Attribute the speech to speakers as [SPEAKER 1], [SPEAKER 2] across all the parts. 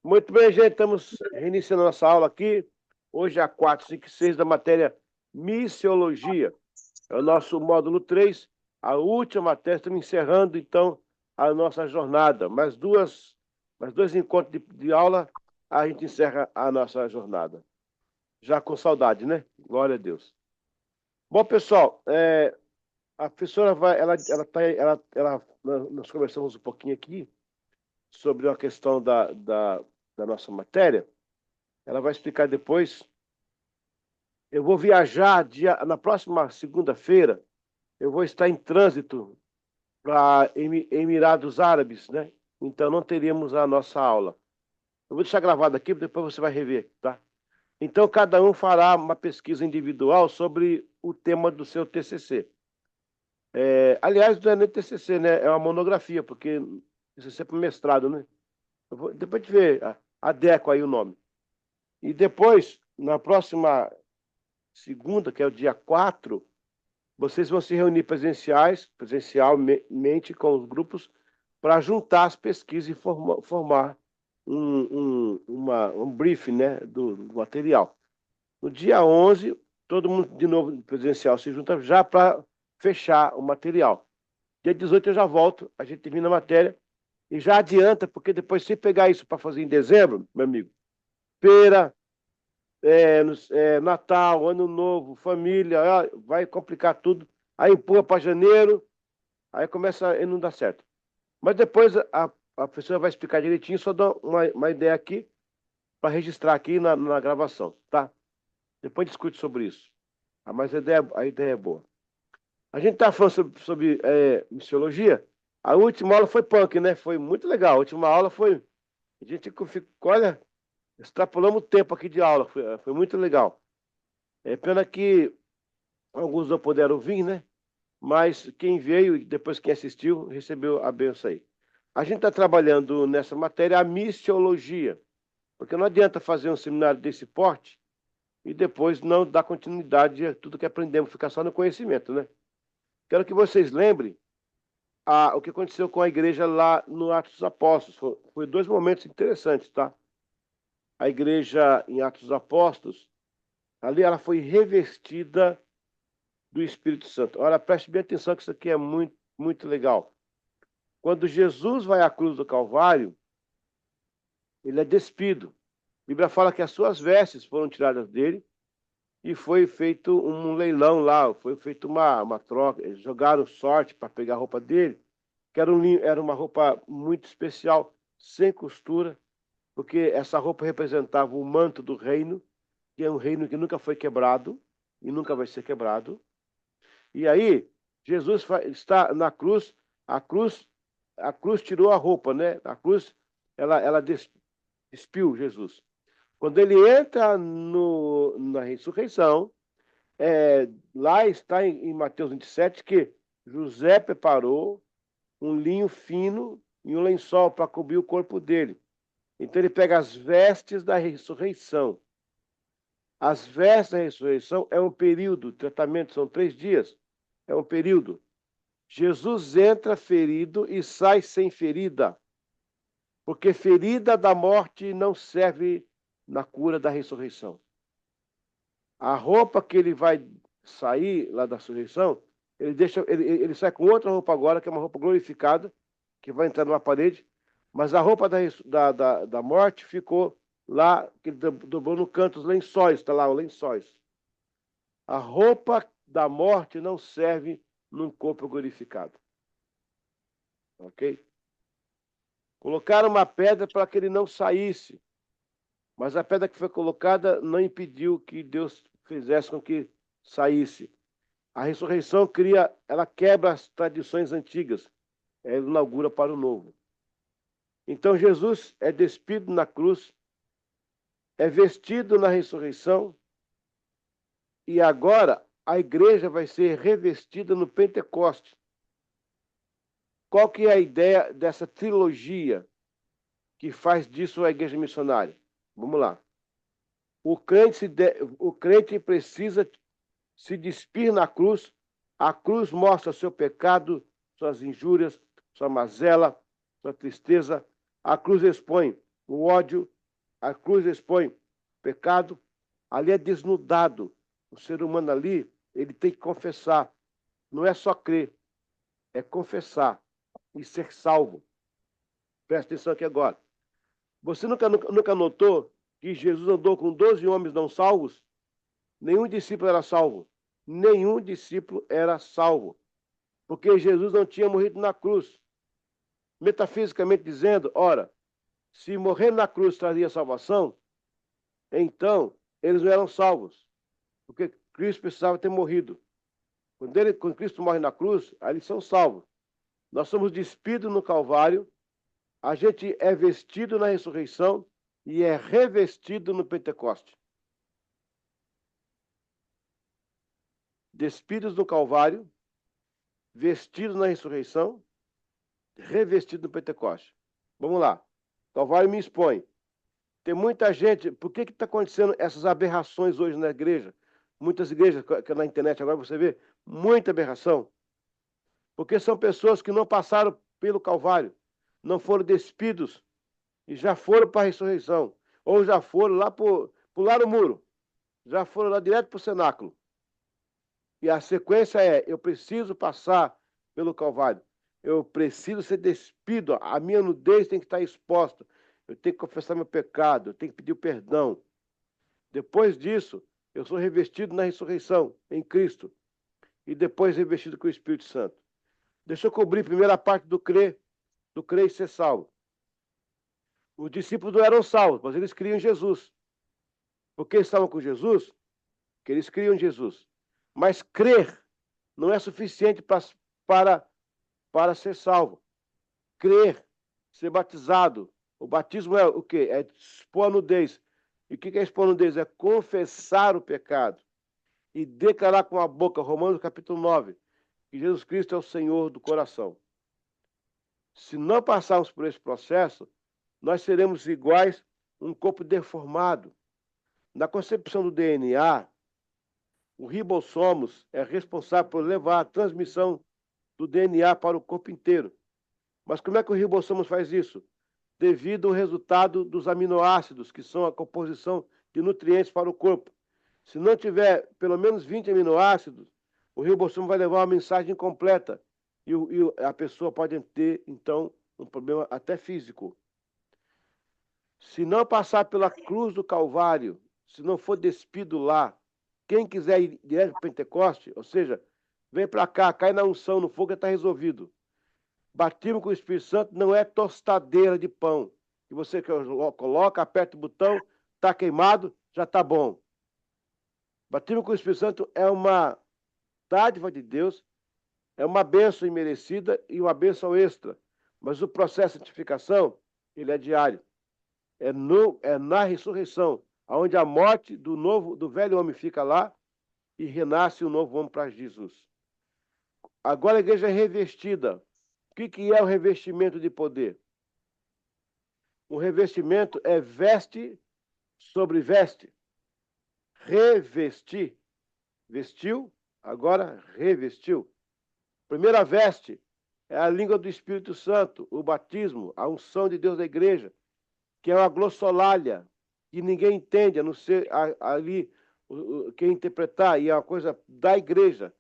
[SPEAKER 1] Muito bem, gente. Estamos reiniciando nossa aula aqui. Hoje é a 4, 5 e 6 da matéria Missiologia. É o nosso módulo 3, a última matéria. Estamos encerrando, então, a nossa jornada. Mais dois encontros de aula, a gente encerra a nossa jornada. Já com saudade, né? Glória a Deus. Bom, pessoal, a professora vai, nós conversamos um pouquinho aqui sobre a questão da nossa matéria. Ela vai explicar depois. Eu vou viajar na próxima segunda-feira. Eu vou estar em trânsito para Emirados Árabes, né? Então não teríamos a nossa aula. Eu vou deixar gravado aqui, depois você vai rever, tá? Então cada um fará uma pesquisa individual sobre o tema do seu TCC. Aliás, não é nem TCC, né? É uma monografia, porque TCC é para mestrado, né? Depois de ver, adequo aí o nome. E depois, na próxima segunda, que é o dia 4, vocês vão se reunir presencialmente com os grupos para juntar as pesquisas e formar um briefing, né, do material. No dia 11, todo mundo de novo presencial se junta já para fechar o material. Dia 18 eu já volto, a gente termina a matéria e já adianta, porque depois se pegar isso para fazer em dezembro, meu amigo, feira, Natal, Ano Novo, família, vai complicar tudo. Aí empurra para janeiro, aí começa e não dá certo. Mas depois a professora vai explicar direitinho, só dou uma ideia aqui para registrar aqui na gravação, tá? Depois discute sobre isso. Mas a ideia é boa. A gente está falando sobre missiologia. A última aula foi punk, né? Foi muito legal. A última aula foi. A gente ficou, olha, extrapolamos o tempo aqui de aula. Foi muito legal. É pena que alguns não puderam vir, né? Mas quem veio e depois quem assistiu recebeu a benção aí. A gente está trabalhando nessa matéria a missiologia, porque não adianta fazer um seminário desse porte e depois não dar continuidade a tudo que aprendemos, ficar só no conhecimento, né? Quero que vocês lembrem o que aconteceu com a igreja lá no Atos dos Apóstolos. Foi dois momentos interessantes, tá? A igreja em Atos dos Apóstolos, ali ela foi revestida do Espírito Santo. Olha, preste bem atenção que isso aqui é muito, muito legal. Quando Jesus vai à cruz do Calvário, ele é despido. A Bíblia fala que as suas vestes foram tiradas dele e foi feito um leilão lá, foi feito uma troca. Eles jogaram sorte para pegar a roupa dele, que era uma roupa muito especial, sem costura, porque essa roupa representava o manto do reino, que é um reino que nunca foi quebrado e nunca vai ser quebrado. E aí, Jesus está na cruz, a cruz, a cruz tirou a roupa, né? A cruz, ela despiu Jesus. Quando ele entra na ressurreição, lá está em Mateus 27 que José preparou um linho fino e um lençol para cobrir o corpo dele. Então ele pega as vestes da ressurreição. As vestes da ressurreição é um período, tratamento são 3 dias, é um período. Jesus entra ferido e sai sem ferida, porque ferida da morte não serve na cura da ressurreição. A roupa que ele vai sair lá da ressurreição, ele sai com outra roupa agora, que é uma roupa glorificada, que vai entrar numa parede, mas a roupa da morte ficou lá, que ele dobrou no canto os lençóis, está lá, os lençóis. A roupa da morte não serve num corpo glorificado. Ok? Colocaram uma pedra para que ele não saísse, mas a pedra que foi colocada não impediu que Deus fizesse com que saísse. A ressurreição ela quebra as tradições antigas, ela inaugura para o novo. Então Jesus é despido na cruz, é vestido na ressurreição, e agora a igreja vai ser revestida no Pentecoste. Qual que é a ideia dessa trilogia que faz disso a igreja missionária? Vamos lá. O crente precisa se despir na cruz. A cruz mostra seu pecado, suas injúrias, sua mazela, sua tristeza. A cruz expõe o ódio, a cruz expõe o pecado, ali é desnudado. O ser humano ali, ele tem que confessar. Não é só crer, é confessar e ser salvo. Presta atenção aqui agora. Você nunca notou que Jesus andou com 12 homens não salvos? Nenhum discípulo era salvo. Nenhum discípulo era salvo. Porque Jesus não tinha morrido na cruz. Metafisicamente dizendo, ora, se morrer na cruz traria salvação, então eles não eram salvos. Porque Cristo precisava ter morrido. Quando Cristo morre na cruz, aí eles são salvos. Nós somos despidos no Calvário, a gente é vestido na ressurreição e é revestido no Pentecoste. Despidos no Calvário, vestidos na ressurreição, revestido no Pentecoste. Vamos lá. Calvário me expõe. Tem muita gente. Por que está acontecendo essas aberrações hoje na igreja? Muitas igrejas, que na internet agora você vê, muita aberração. Porque são pessoas que não passaram pelo Calvário, não foram despidos e já foram para a ressurreição. Ou já foram lá, pularam o muro. Já foram lá direto para o cenáculo. E a sequência é, eu preciso passar pelo Calvário. Eu preciso ser despido. A minha nudez tem que estar exposta. Eu tenho que confessar meu pecado. Eu tenho que pedir o perdão. Depois disso, eu sou revestido na ressurreição, em Cristo. E depois revestido com o Espírito Santo. Deixa eu cobrir a primeira parte do crer e ser salvo. Os discípulos não eram salvos, mas eles criam em Jesus. Porque eles estavam com Jesus, que eles criam em Jesus. Mas crer não é suficiente para ser salvo. Crer, ser batizado. O batismo é o quê? É expor a nudez. E o que é expor a nudez? É confessar o pecado. E declarar com a boca, Romanos capítulo 9, que Jesus Cristo é o Senhor do coração. Se não passarmos por esse processo, nós seremos iguais a um corpo deformado. Na concepção do DNA, o ribossomos é responsável por levar a transmissão do DNA para o corpo inteiro. Mas como é que o ribossomos faz isso? Devido ao resultado dos aminoácidos, que são a composição de nutrientes para o corpo. Se não tiver pelo menos 20 aminoácidos, o ribossomo vai levar uma mensagem incompleta e a pessoa pode ter, então, um problema até físico. Se não passar pela cruz do Calvário, se não for despido lá, quem quiser ir direto para o Pentecoste, ou seja, vem para cá, cai na unção, no fogo, está resolvido. Batismo com o Espírito Santo não é tostadeira de pão. Que você coloca, aperta o botão, está queimado, já está bom. Batismo com o Espírito Santo é uma dádiva de Deus, é uma bênção imerecida e uma bênção extra. Mas o processo de santificação, ele é diário. É na ressurreição, onde a morte do velho homem fica lá e renasce o novo homem para Jesus. Agora a igreja é revestida. O que é o revestimento de poder? O revestimento é veste sobre veste. Revestir. Vestiu, agora revestiu. Primeira veste é a língua do Espírito Santo, o batismo, a unção de Deus da igreja, que é uma glossolalia, que ninguém entende, a não ser ali quem interpretar, e é uma coisa da igreja.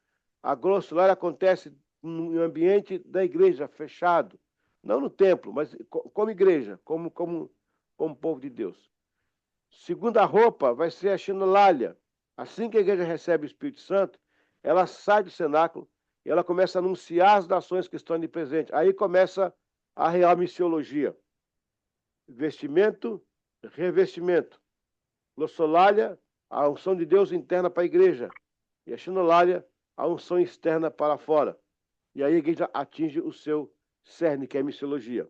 [SPEAKER 1] A glossolalia acontece no ambiente da igreja, fechado. Não no templo, mas como igreja, como povo de Deus. Segunda roupa vai ser a xenolália. Assim que a igreja recebe o Espírito Santo, ela sai do cenáculo e ela começa a anunciar as nações que estão ali presentes. Aí começa a real missiologia. Vestimento, revestimento. Glossolalia, a unção de Deus interna para a igreja. E a xenolália, a unção externa para fora. E aí a igreja atinge o seu cerne, que é a missiologia.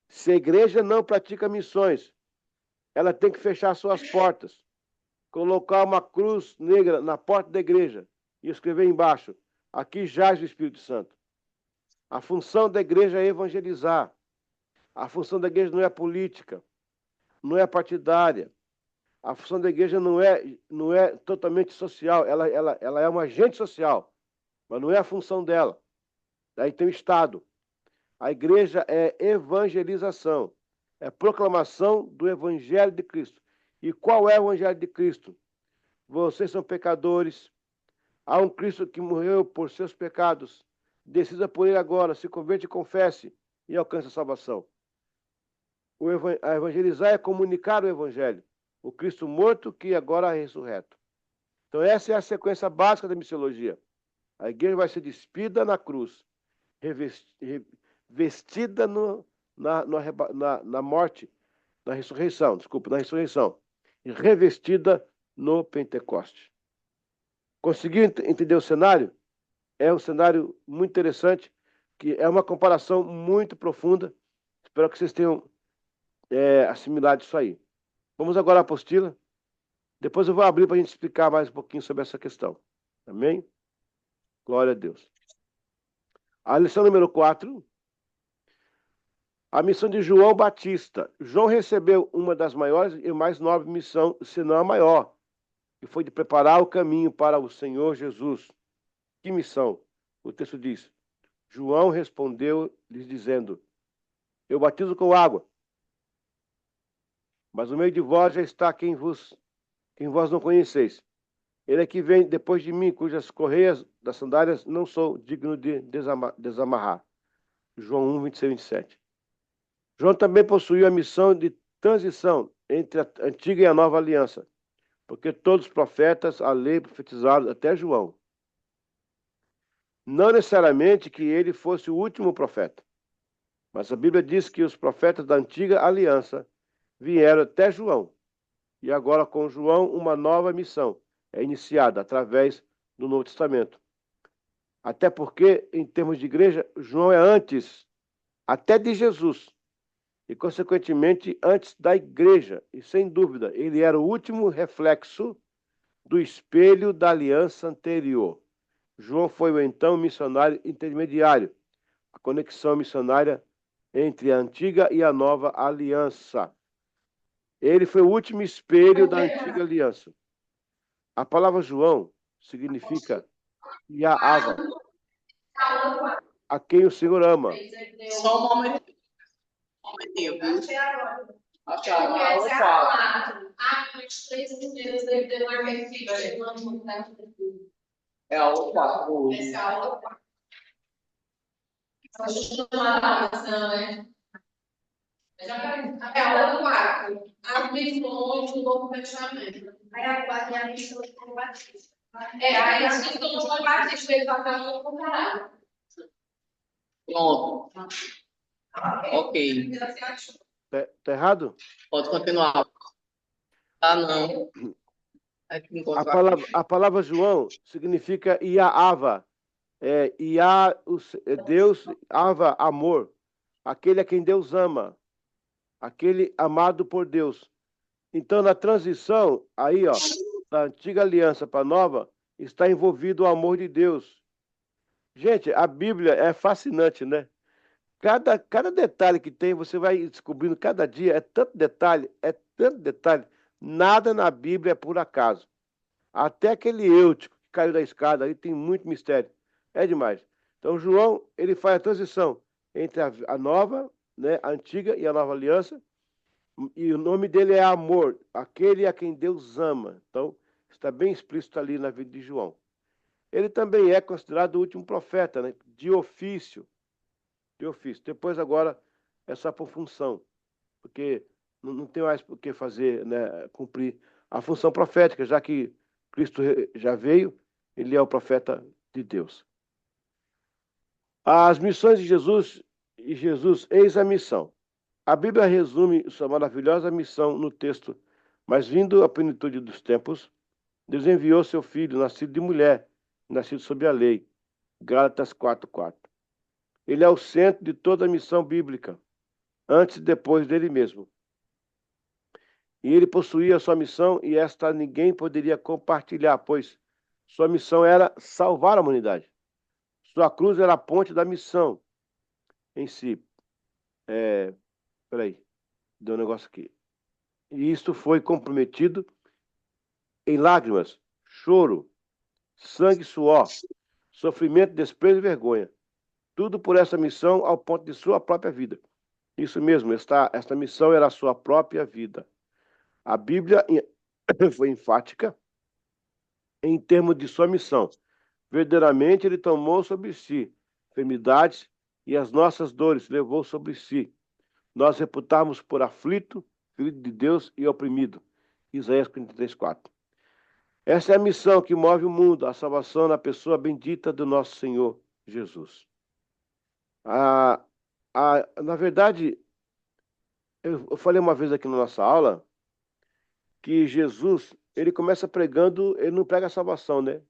[SPEAKER 1] Se a igreja não pratica missões, ela tem que fechar suas portas, colocar uma cruz negra na porta da igreja e escrever embaixo, aqui jaz o Espírito Santo. A função da igreja é evangelizar. A função da igreja não é política, não é partidária. A função da igreja não é totalmente social, ela é uma agente social, mas não é a função dela. Daí tem o Estado. A igreja é evangelização. É proclamação do Evangelho de Cristo. E qual é o Evangelho de Cristo? Vocês são pecadores. Há um Cristo que morreu por seus pecados. Decida por ele agora, se converte e confesse e alcance a salvação. A evangelizar é comunicar o Evangelho. O Cristo morto que agora é ressurreto. Então essa é a sequência básica da missiologia. A igreja vai ser despida na cruz, vestida na morte, na ressurreição, e revestida no Pentecoste. Conseguiu entender o cenário? É um cenário muito interessante, que é uma comparação muito profunda. Espero que vocês tenham assimilado isso aí. Vamos agora à apostila. Depois eu vou abrir para a gente explicar mais um pouquinho sobre essa questão. Amém? Glória a Deus. A lição número 4. A missão de João Batista. João recebeu uma das maiores e mais nobres missões, se não a maior, que foi de preparar o caminho para o Senhor Jesus. Que missão? O texto diz: João respondeu, lhes dizendo: Eu batizo com água, mas no meio de vós já está quem vós não conheceis. Ele é que vem depois de mim, cujas correias das sandálias não sou digno de desamarrar. João 1, 26 e 27. João também possuiu a missão de transição entre a antiga e a nova aliança, porque todos os profetas, a lei profetizaram até João. Não necessariamente que ele fosse o último profeta, mas a Bíblia diz que os profetas da antiga aliança vieram até João. E agora com João uma nova missão é iniciada através do Novo Testamento. Até porque, em termos de igreja, João é antes até de Jesus e, consequentemente, antes da igreja. E, sem dúvida, ele era o último reflexo do espelho da aliança anterior. João foi o então missionário intermediário, a conexão missionária entre a antiga e a nova aliança. Ele foi o último espelho da antiga aliança. A palavra João significa Yaava, a quem o Senhor ama.
[SPEAKER 2] Só um momentinho, viu? Acho que a aula 4. É a aula 4. Essa é a aula 4. É a aula 4. As missões do Novo Testamento. Aí a 4 é a missão de João Batista. Aí as missões do João Batista, eles acabam comparando. Pronto. Ok.
[SPEAKER 1] Tá errado?
[SPEAKER 2] Pode continuar. Ah, não.
[SPEAKER 1] A palavra João significa Iaava. Deus, Ava, amor. Aquele a quem Deus ama. Aquele amado por Deus. Então, na transição, aí, ó, da antiga aliança para a nova, está envolvido o amor de Deus. Gente, a Bíblia é fascinante, né? Cada detalhe que tem, você vai descobrindo cada dia, é tanto detalhe, Nada na Bíblia é por acaso. Até aquele Eutico que caiu da escada, aí tem muito mistério. É demais. Então, João, ele faz a transição entre a nova, né, a antiga e a nova aliança, e o nome dele é amor, aquele a quem Deus ama. Então, está bem explícito ali na vida de João. Ele também é considerado o último profeta, né, de ofício. Depois, agora, é só por função, porque não tem mais por que fazer, né, cumprir a função profética, já que Cristo já veio, ele é o profeta de Deus. As missões de Jesus, eis a missão. A Bíblia resume sua maravilhosa missão no texto: mas vindo a plenitude dos tempos, Deus enviou seu filho, nascido de mulher, nascido sob a lei. Gálatas 4:4. Ele é o centro de toda a missão bíblica, antes e depois dele mesmo. E ele possuía a sua missão e esta ninguém poderia compartilhar, pois sua missão era salvar a humanidade. Sua cruz era a ponte da missão em si. Peraí, deu um negócio aqui. E isto foi comprometido em lágrimas, choro, sangue e suor, sofrimento, desprezo e vergonha. Tudo por essa missão ao ponto de sua própria vida. Isso mesmo, esta missão era a sua própria vida. A Bíblia foi enfática em termos de sua missão. Verdadeiramente ele tomou sobre si enfermidades e as nossas dores levou sobre si. Nós reputamos por aflito, filho de Deus e oprimido. Isaías 43:4. Essa é a missão que move o mundo, a salvação na pessoa bendita do nosso Senhor Jesus. Na verdade, eu falei uma vez aqui na nossa aula que Jesus, ele começa pregando, ele não prega a salvação, né?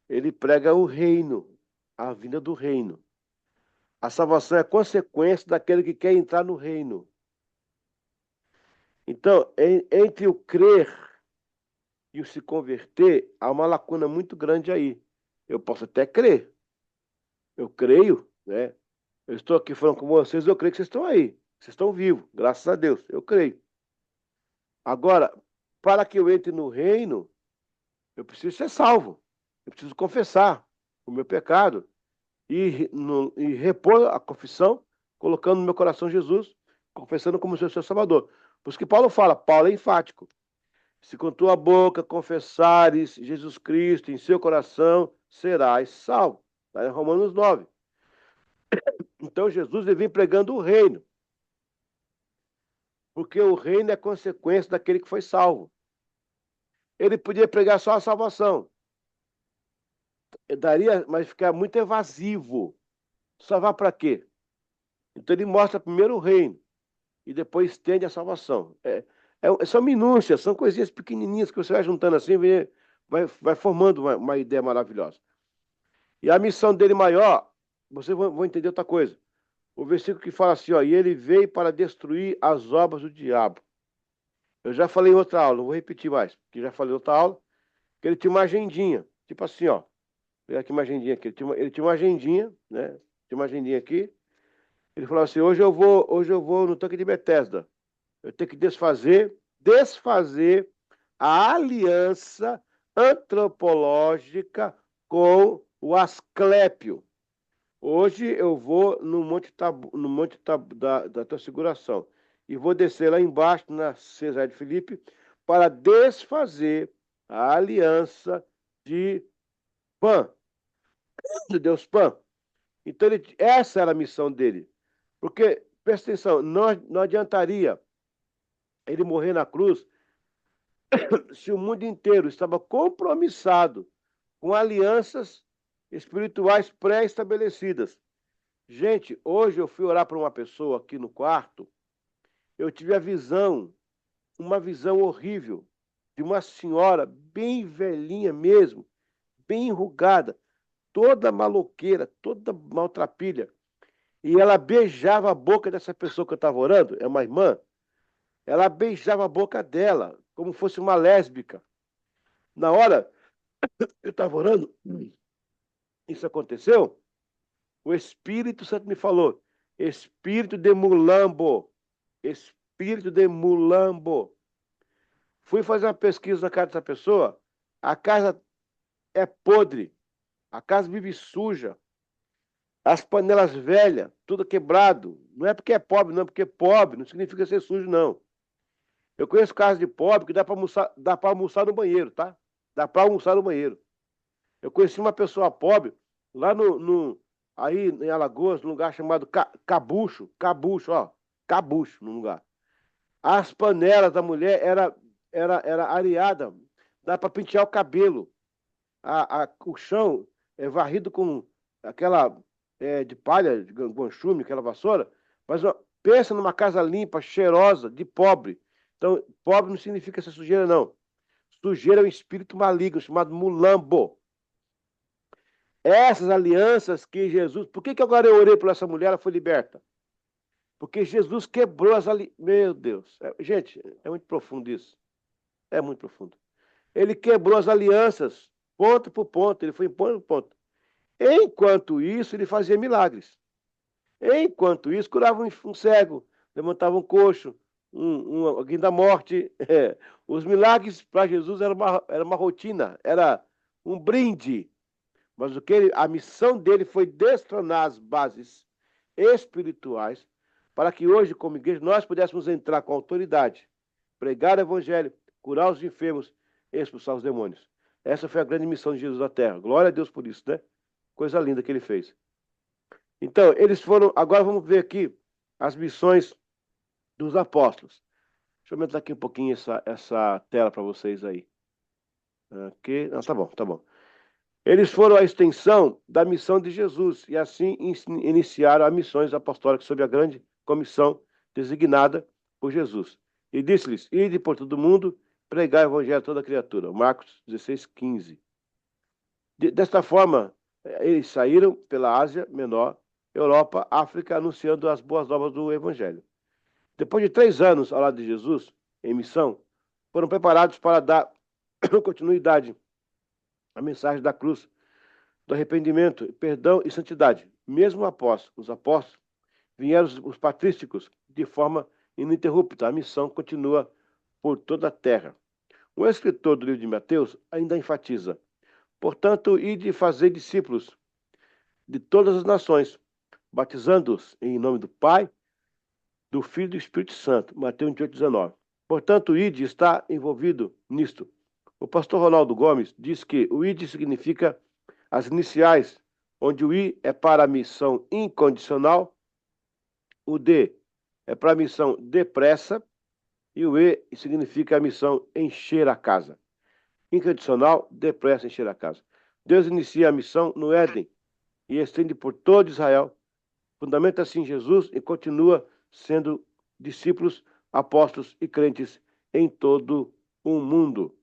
[SPEAKER 1] Ele prega o reino, a vinda do reino. A salvação é consequência daquele que quer entrar no reino. Então, entre o crer e o se converter, há uma lacuna muito grande aí. Eu posso até crer. Eu creio, né? Eu estou aqui falando com vocês, eu creio que vocês estão aí. Vocês estão vivos, graças a Deus. Eu creio. Agora, para que eu entre no reino, eu preciso ser salvo. Eu preciso confessar o meu pecado e repor a confissão, colocando no meu coração Jesus, confessando como seu Salvador. Por isso que Paulo fala, Paulo é enfático. Se com tua boca confessares Jesus Cristo em seu coração, serás salvo. Está em Romanos 9. Então Jesus ele vem pregando o reino. Porque o reino é consequência daquele que foi salvo. Ele podia pregar só a salvação. Daria, mas ficar muito evasivo. Salvar para quê? Então ele mostra primeiro o reino e depois estende a salvação. São minúcias, são coisinhas pequenininhas que você vai juntando assim, vai formando uma ideia maravilhosa. E a missão dele maior, vocês vão entender outra coisa. O versículo que fala assim, ó, e ele veio para destruir as obras do diabo. Eu já falei em outra aula, não vou repetir mais, porque já falei em outra aula, que ele tinha uma agendinha, tipo assim, ó. Vou pegar aqui uma agendinha aqui. Ele tinha uma agendinha, né? Tinha uma agendinha aqui. Ele falou assim, hoje eu vou no tanque de Betesda. Eu tenho que desfazer a aliança antropológica com o Asclépio. Hoje eu vou no Monte da Transfiguração e vou descer lá embaixo na Cesar de Filipe para desfazer a aliança de Pan, de Deus Pan. Então essa era a missão dele. Porque, presta atenção, não adiantaria ele morrer na cruz se o mundo inteiro estava compromissado com alianças espirituais pré-estabelecidas. Gente, hoje eu fui orar para uma pessoa aqui no quarto, eu tive uma visão horrível, de uma senhora bem velhinha mesmo, bem enrugada, toda maloqueira, toda maltrapilha. E ela beijava a boca dessa pessoa que eu estava orando, é uma irmã, ela beijava a boca dela, como fosse uma lésbica. Na hora eu estava orando, isso aconteceu, o Espírito Santo me falou, espírito de mulambo, espírito de mulambo. Fui fazer uma pesquisa na casa dessa pessoa, a casa é podre, a casa vive suja, as panelas velhas, tudo quebrado. Não é porque é pobre, não, porque pobre não significa ser sujo, não. Eu conheço casas de pobre que dá para almoçar no banheiro, tá? Dá para almoçar no banheiro. Eu conheci uma pessoa pobre lá aí em Alagoas, num lugar chamado Cabucho, ó, Cabucho, num lugar. As panelas da mulher era areada, dá para pentear o cabelo. O chão é varrido com aquela de palha, de guanchume, aquela vassoura. Mas ó, pensa numa casa limpa, cheirosa, de pobre. Então, pobre não significa ser sujeira, não. Sujeira é um espírito maligno chamado mulambo. Essas alianças que Jesus... Por que agora eu orei por essa mulher, ela foi liberta? Porque Jesus quebrou as alianças. Meu Deus. Gente, é muito profundo isso. É muito profundo. Ele quebrou as alianças, ponto por ponto. Ele foi ponto por ponto. Enquanto isso, ele fazia milagres. Enquanto isso, curava um cego, levantava um coxo, alguém da morte. Os milagres para Jesus era uma rotina, era um brinde. Mas a missão dele foi destronar as bases espirituais para que hoje, como igreja, nós pudéssemos entrar com autoridade, pregar o evangelho, curar os enfermos e expulsar os demônios. Essa foi a grande missão de Jesus na terra. Glória a Deus por isso, né? Coisa linda que ele fez. Então, eles foram... Agora vamos ver aqui as missões dos apóstolos. Deixa eu aumentar aqui um pouquinho essa tela para vocês aí. Aqui. Tá bom, tá bom. Eles foram a extensão da missão de Jesus e assim iniciaram as missões apostólicas sob a grande comissão designada por Jesus. E disse-lhes: ide por todo mundo, pregar o evangelho a toda criatura. Marcos 16:15. Desta forma, eles saíram pela Ásia Menor, Europa, África, anunciando as boas novas do evangelho. Depois de 3 anos ao lado de Jesus, em missão, foram preparados para dar continuidade à mensagem da cruz, do arrependimento, perdão e santidade. Mesmo após os apóstolos, vieram os patrísticos de forma ininterrupta. A missão continua por toda a terra. O escritor do livro de Mateus ainda enfatiza: portanto, ide fazer discípulos de todas as nações, batizando-os em nome do Pai, do Filho e do Espírito Santo. Mateus 28:19. Portanto, o ide está envolvido nisto. O pastor Ronaldo Gomes diz que o ide significa as iniciais, onde o I é para a missão incondicional, o D é para a missão depressa e o E significa a missão encher a casa. Incondicional, depressa, encher a casa. Deus inicia a missão no Éden e estende por todo Israel. Fundamenta assim Jesus e continua sendo discípulos, apóstolos e crentes em todo o mundo.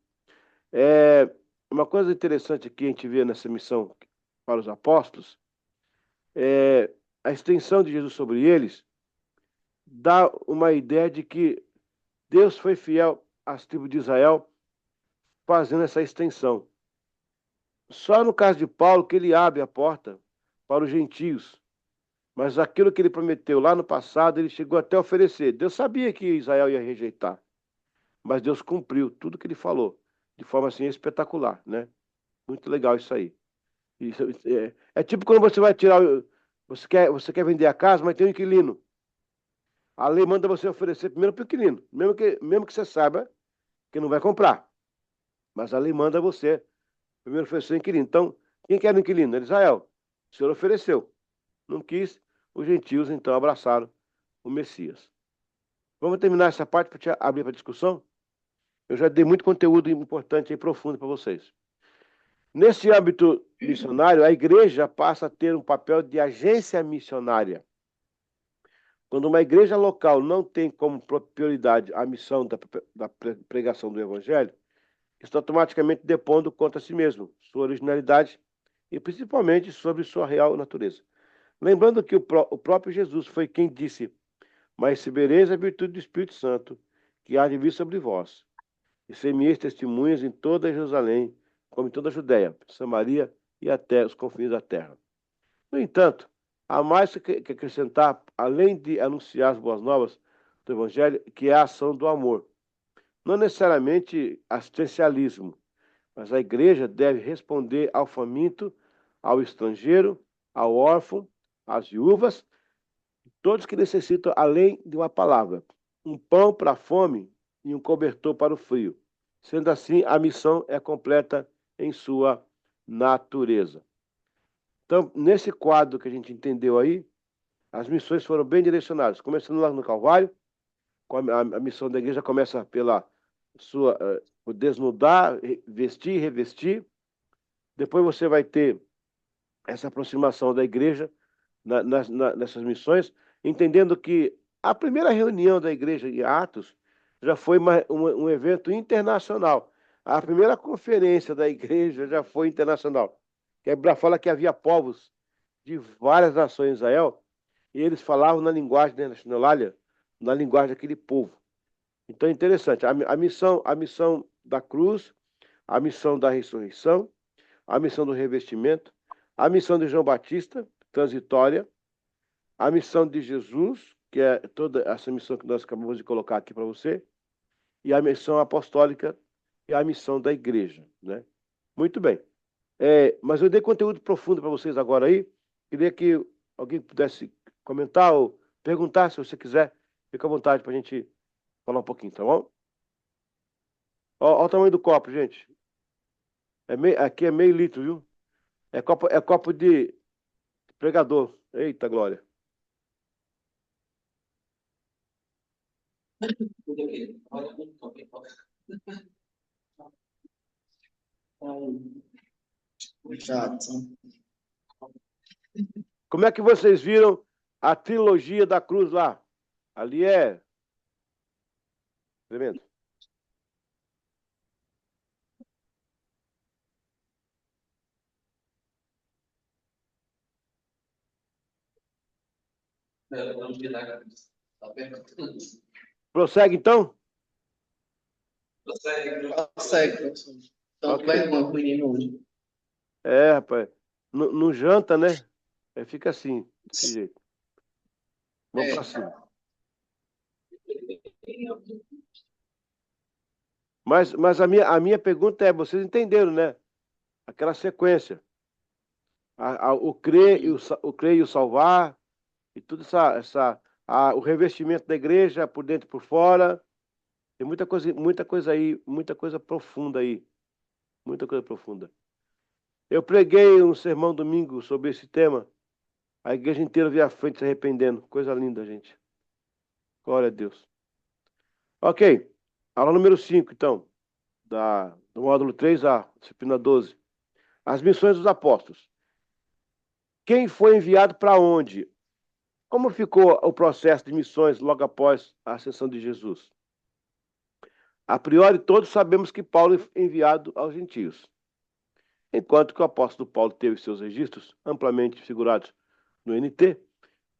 [SPEAKER 1] Uma coisa interessante que a gente vê nessa missão para os apóstolos é a extensão de Jesus sobre eles, dá uma ideia de que Deus foi fiel às tribos de Israel fazendo essa extensão. Só no caso de Paulo que ele abre a porta para os gentios. Mas aquilo que ele prometeu lá no passado, ele chegou até a oferecer. Deus sabia que Israel ia rejeitar, mas Deus cumpriu tudo que ele falou, de forma assim espetacular, né? Muito legal isso aí. Isso, é tipo quando você vai tirar... Você quer vender a casa, mas tem um inquilino. A lei manda você oferecer primeiro para o inquilino, mesmo que você saiba que não vai comprar. Mas a lei manda você primeiro oferecer ao inquilino. Então, quem quer o inquilino? Era Israel. O Senhor ofereceu. Não quis, os gentios então abraçaram o Messias. Vamos terminar essa parte para te abrir para discussão? Eu já dei muito conteúdo importante e profundo para vocês. Nesse âmbito missionário, a igreja passa a ter um papel de agência missionária. Quando uma igreja local não tem como prioridade a missão da pregação do evangelho, isso automaticamente depondo contra si mesmo, sua originalidade e principalmente sobre sua real natureza. Lembrando que o próprio Jesus foi quem disse: mas recebereis a virtude do Espírito Santo, que há de vir sobre vós, e ser-me-eis testemunhas em toda Jerusalém, como em toda a Judéia, Samaria e até os confins da terra. No entanto, há mais que acrescentar, além de anunciar as boas novas do Evangelho, que é a ação do amor. Não necessariamente assistencialismo, mas a igreja deve responder ao faminto, ao estrangeiro, ao órfão, às viúvas, todos que necessitam, além de uma palavra, um pão para a fome e um cobertor para o frio. Sendo assim, a missão é completa em sua natureza. Então, nesse quadro que a gente entendeu aí, as missões foram bem direcionadas. Começando lá no Calvário, a missão da igreja começa pela sua desnudar, vestir, revestir. Depois você vai ter essa aproximação da igreja nessas missões, entendendo que a primeira reunião da igreja em Atos já foi um evento internacional. A primeira conferência da igreja já foi internacional. Que a Bíblia fala que havia povos de várias nações em Israel e eles falavam na linguagem da nacionalária, na linguagem daquele povo. Então é interessante. A missão da cruz, a missão da ressurreição, a missão do revestimento, a missão de João Batista, transitória, a missão de Jesus, que é toda essa missão que nós acabamos de colocar aqui para você, e a missão apostólica e a missão da igreja, né? Muito bem. Mas eu dei conteúdo profundo para vocês agora aí. Queria que alguém pudesse comentar ou perguntar, se você quiser, fica à vontade para a gente falar um pouquinho, tá bom? Ó o tamanho do copo, gente. Aqui é meio litro, viu? É copo de pregador. Eita, glória. Como é que vocês viram a trilogia da cruz lá? Ali é tremendo. Prossegue, então?
[SPEAKER 3] Consegue, professor. Então,
[SPEAKER 1] Ok.
[SPEAKER 3] vergonha, menino hoje.
[SPEAKER 1] Rapaz. Não janta, né? Fica assim, desse jeito. Vamos
[SPEAKER 3] É.
[SPEAKER 1] para cima. Mas a minha pergunta é, vocês entenderam, né? Aquela sequência. O crer o crer e o salvar, e tudo o revestimento da igreja por dentro e por fora. Tem muita coisa aí, muita coisa profunda aí. Muita coisa profunda. Eu preguei um sermão domingo sobre esse tema. A igreja inteira veio à frente se arrependendo. Coisa linda, gente. Glória a Deus. Ok. Aula número 5, então. Do módulo 3 a disciplina 12. As missões dos apóstolos. Quem foi enviado para onde? Como ficou o processo de missões logo após a ascensão de Jesus? A priori, todos sabemos que Paulo foi enviado aos gentios. Enquanto que o apóstolo Paulo teve seus registros amplamente figurados no NT,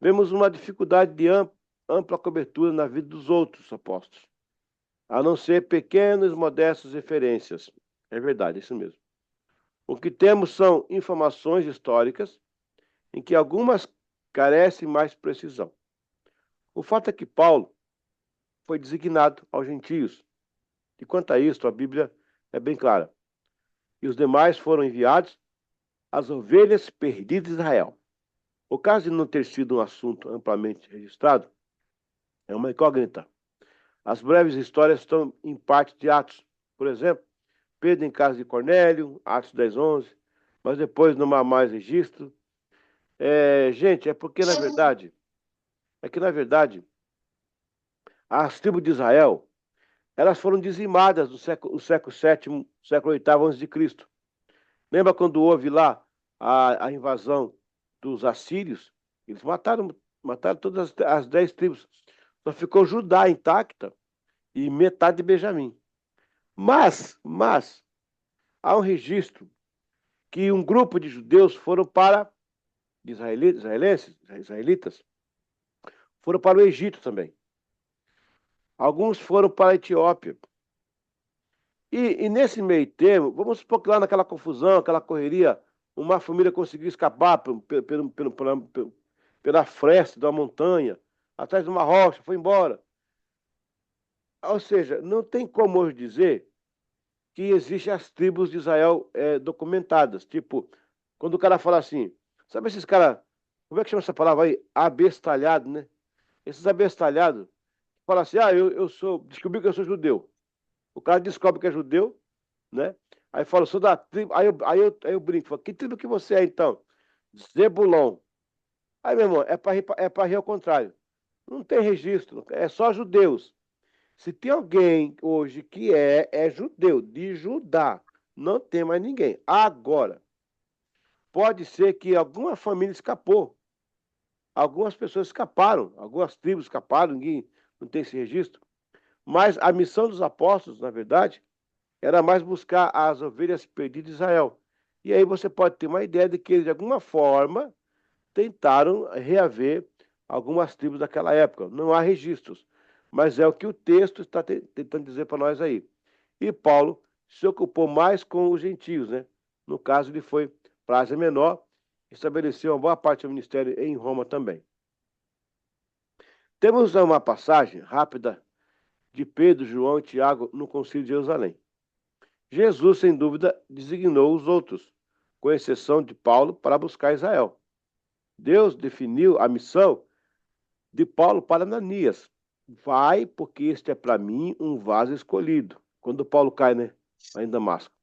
[SPEAKER 1] vemos uma dificuldade de ampla cobertura na vida dos outros apóstolos, a não ser pequenas, modestas referências. É verdade, é isso mesmo. O que temos são informações históricas em que algumas carecem mais precisão. O fato é que Paulo foi designado aos gentios, e quanto a isso, a Bíblia é bem clara. E os demais foram enviados às ovelhas perdidas de Israel. O caso de não ter sido um assunto amplamente registrado é uma incógnita. As breves histórias estão em parte de Atos. Por exemplo, Pedro em casa de Cornélio, Atos 10:11, mas depois não há mais registro. Gente, é porque, na verdade, as tribos de Israel, elas foram dizimadas no século VII, século VIII a.C. Lembra quando houve lá a invasão dos assírios? Eles mataram todas as 10 tribos. Só ficou Judá intacta e metade de Benjamim. Mas, há um registro que um grupo de judeus foram para israelitas, foram para o Egito também. Alguns foram para a Etiópia. E nesse meio termo, vamos supor que lá naquela confusão, aquela correria, uma família conseguiu escapar pela fresta da montanha, atrás de uma rocha, foi embora. Ou seja, não tem como hoje dizer que existem as tribos de Israel documentadas. Tipo, quando o cara fala assim, sabe esses caras, como é que chama essa palavra aí? Abestalhado, né? Esses abestalhados falam assim, descobri que eu sou judeu. O cara descobre que é judeu, né? Aí fala, sou da tribo. Aí eu brinco, falo, que tribo que você é então? Zebulon. Aí, meu irmão, é para rir ao contrário. Não tem registro, é só judeus. Se tem alguém hoje que é judeu, de Judá, não tem mais ninguém. Agora, pode ser que alguma família escapou. Algumas pessoas escaparam, algumas tribos escaparam, ninguém não tem esse registro. Mas a missão dos apóstolos, na verdade, era mais buscar as ovelhas perdidas de Israel. E aí você pode ter uma ideia de que eles, de alguma forma, tentaram reaver algumas tribos daquela época. Não há registros, mas é o que o texto está tentando dizer para nós aí. E Paulo se ocupou mais com os gentios, né? No caso, ele foi para a Ásia Menor, estabeleceu uma boa parte do ministério em Roma também. Temos uma passagem rápida de Pedro, João e Tiago no Concílio de Jerusalém. Jesus, sem dúvida, designou os outros, com exceção de Paulo, para buscar Israel. Deus definiu a missão de Paulo para Ananias: vai, porque este é para mim um vaso escolhido. Quando Paulo cai, né, lá em Damasco,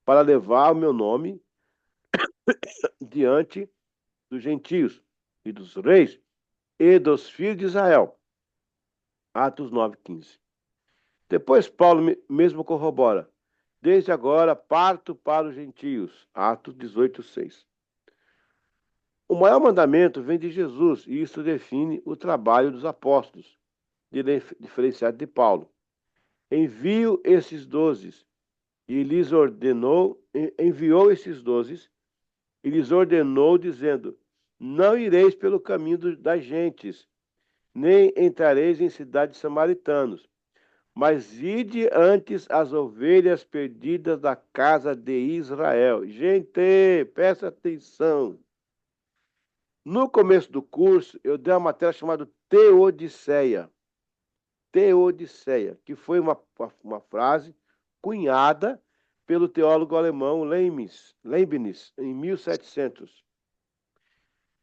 [SPEAKER 1] para levar o meu nome diante dos gentios e dos reis e dos filhos de Israel. Atos 9:15. Depois Paulo mesmo corrobora: desde agora parto para os gentios. Atos 18:6. O maior mandamento vem de Jesus, e isso define o trabalho dos apóstolos, diferenciado de Paulo. Enviou esses 12 e lhes ordenou, enviou esses 12 e lhes ordenou, dizendo: não ireis pelo caminho das gentes, nem entrareis em cidades samaritanos, mas ide antes as ovelhas perdidas da casa de Israel. Gente, presta atenção. No começo do curso, eu dei uma matéria chamada Teodiceia. Teodiceia, que foi uma frase cunhada pelo teólogo alemão Leibniz, em 1700.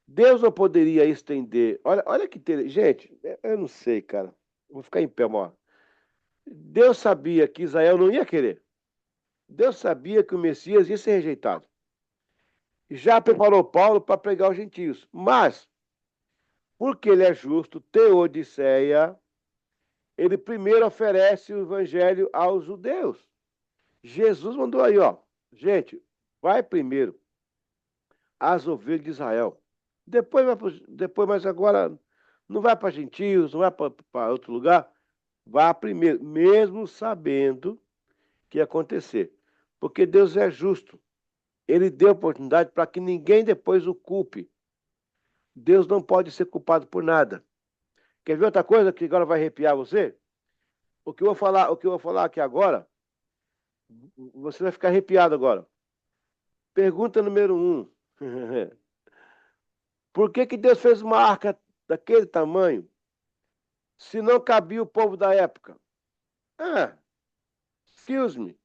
[SPEAKER 1] Deus não poderia estender. Olha que interessante. Gente, eu não sei, cara. Vou ficar em pé uma hora. Deus sabia que Israel não ia querer. Deus sabia que o Messias ia ser rejeitado. Já preparou Paulo para pregar os gentios. Mas, porque ele é justo, Teodiceia, ele primeiro oferece o evangelho aos judeus. Jesus mandou aí, ó. Gente, vai primeiro às ovelhas de Israel. Depois, mas agora não vai para gentios, não vai para outro lugar. Vá primeiro, mesmo sabendo que ia acontecer. Porque Deus é justo. Ele deu oportunidade para que ninguém depois o culpe. Deus não pode ser culpado por nada. Quer ver outra coisa que agora vai arrepiar você? O que eu vou falar aqui agora, você vai ficar arrepiado agora. Pergunta número 1. Por que Deus fez uma arca daquele tamanho se não cabia o povo da época? Ah, excuse me.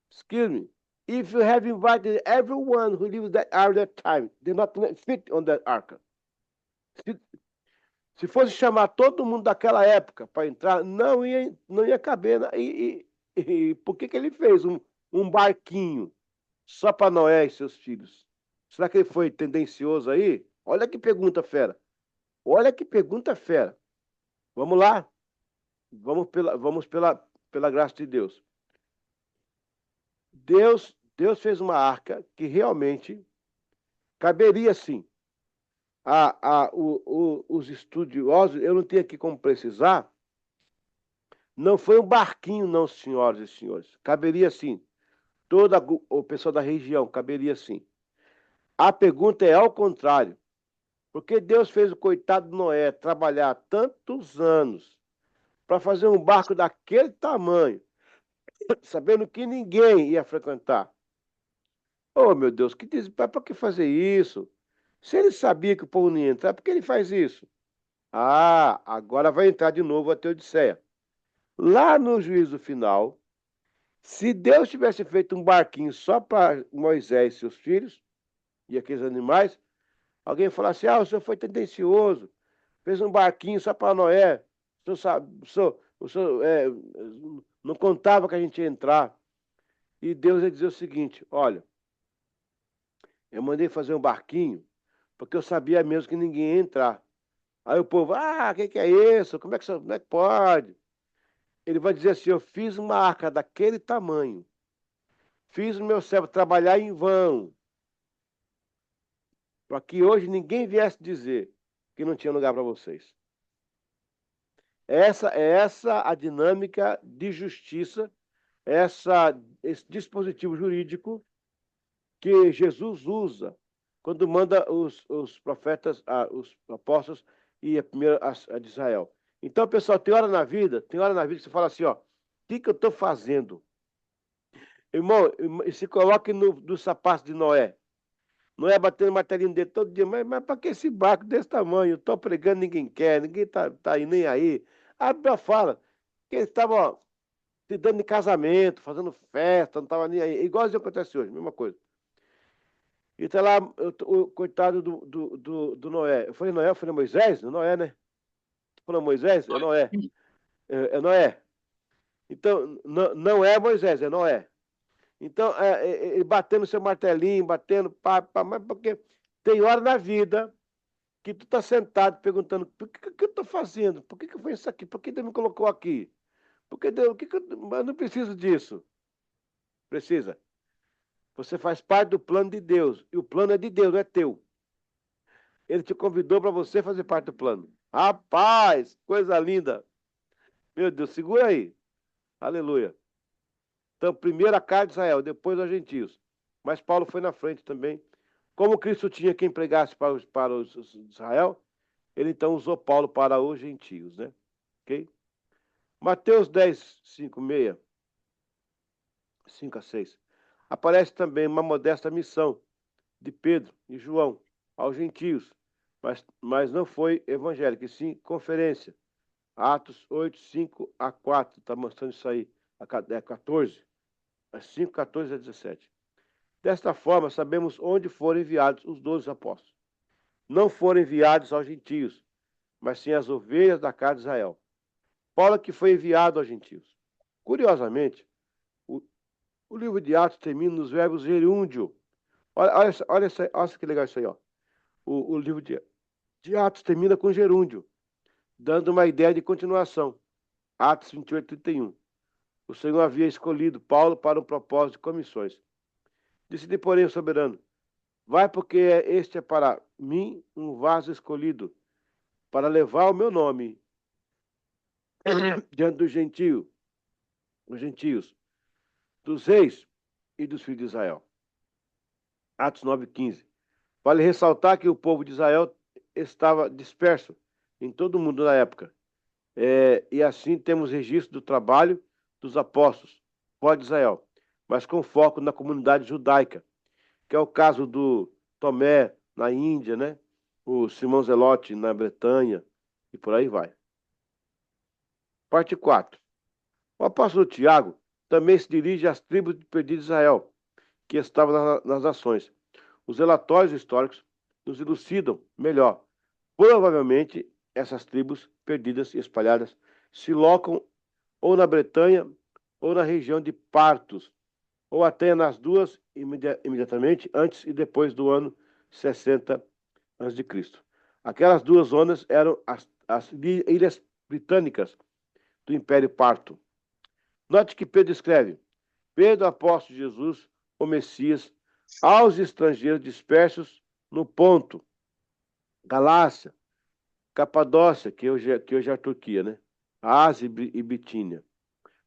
[SPEAKER 1] Excuse me. If you have invited everyone who lived that ark that time, they not fit on that ark. Se fosse chamar todo mundo daquela época para entrar, não ia caber. E por que ele fez um barquinho só para Noé e seus filhos? Será que ele foi tendencioso aí? Olha que pergunta fera. Olha que pergunta fera. Vamos lá. Vamos pela graça de Deus. Deus fez uma arca que realmente caberia sim. Os estudiosos, eu não tenho aqui como precisar, não foi um barquinho, não, senhoras e senhores. Caberia sim. Toda o pessoal da região, caberia sim. A pergunta é ao contrário. Porque Deus fez o coitado de Noé trabalhar tantos anos para fazer um barco daquele tamanho, sabendo que ninguém ia frequentar. Oh, meu Deus, para que fazer isso? Se ele sabia que o povo não ia entrar, por que ele faz isso? Ah, agora vai entrar de novo a Teodiceia. Lá no juízo final, se Deus tivesse feito um barquinho só para Moisés e seus filhos e aqueles animais, alguém falasse: o senhor foi tendencioso, fez um barquinho só para Noé, o senhor não contava que a gente ia entrar. E Deus ia dizer o seguinte: olha, eu mandei fazer um barquinho porque eu sabia mesmo que ninguém ia entrar. Aí o povo: o que é isso? Como é que pode? Ele vai dizer assim: eu fiz uma arca daquele tamanho, fiz o meu servo trabalhar em vão, para que hoje ninguém viesse dizer que não tinha lugar para vocês. Essa a dinâmica de justiça, esse dispositivo jurídico que Jesus usa quando manda os profetas, os apóstolos e a primeira a de Israel. Então, pessoal, tem hora na vida que você fala assim, ó: o que eu estou fazendo? Irmão, se coloque no sapato de Noé. Noé batendo martelinho dele todo dia, mas para que esse barco desse tamanho? Eu estou pregando, ninguém quer, ninguém tá aí nem aí. A Bíblia fala que eles estavam se dando de casamento, fazendo festa, não estava nem aí. Igualzinho acontece hoje, mesma coisa. E tá lá o coitado do Noé. Eu falei Noé, eu falei Moisés? Noé, né? falando Moisés? É Noé. É Noé. Então, não é Moisés, é Noé. Então, ele batendo seu martelinho, batendo, pá, pá, mas porque tem hora na vida que tu tá sentado perguntando, por que eu tô fazendo? Por que foi isso aqui? Por que Deus me colocou aqui? Por que Deus, mas eu não preciso disso. Precisa. Você faz parte do plano de Deus. E o plano é de Deus, não é teu. Ele te convidou para você fazer parte do plano. Rapaz, coisa linda. Meu Deus, segura aí. Aleluia. Então, primeiro a casa de Israel, depois os gentios. Mas Paulo foi na frente também. Como Cristo tinha quem pregasse para os Israel, ele então usou Paulo para os gentios, né? Ok? Mateus 10, 5, 6, 5 a 6. Aparece também uma modesta missão de Pedro e João aos gentios, mas não foi evangélica, e sim conferência. Atos 8, 5 a 4, está mostrando isso aí, 14, 5, 14 a 17. Desta forma, sabemos onde foram enviados os 12 apóstolos. Não foram enviados aos gentios, mas sim às ovelhas da casa de Israel. Paulo que foi enviado aos gentios. Curiosamente, o livro de Atos termina nos verbos gerúndio. Olha que legal isso aí, ó. O livro de Atos termina com gerúndio, dando uma ideia de continuação. Atos 28, 31. O Senhor havia escolhido Paulo para um propósito de comissões. Disse-lhe, porém, o soberano: vai, porque este é para mim um vaso escolhido, para levar o meu nome diante dos gentios, dos reis e dos filhos de Israel. Atos 9:15. Vale ressaltar que o povo de Israel estava disperso em todo o mundo na época. E assim temos registro do trabalho dos apóstolos, fora de Israel, mas com foco na comunidade judaica, que é o caso do Tomé na Índia, né? O Simão Zelote na Bretanha e por aí vai. Parte 4. O apóstolo Tiago também se dirige às tribos perdidas de Israel, que estavam nas nações. Os relatórios históricos nos elucidam melhor. Provavelmente, essas tribos perdidas e espalhadas se locam ou na Bretanha ou na região de Partos, ou até nas duas imediatamente antes e depois do ano 60 a.C. Aquelas duas zonas eram as ilhas britânicas do Império Parto. Note que Pedro escreve: Pedro, apóstolo de Jesus, o Messias, aos estrangeiros dispersos no Ponto, Galácia, Capadócia, que hoje é a Turquia, né? Ásia e Bitínia.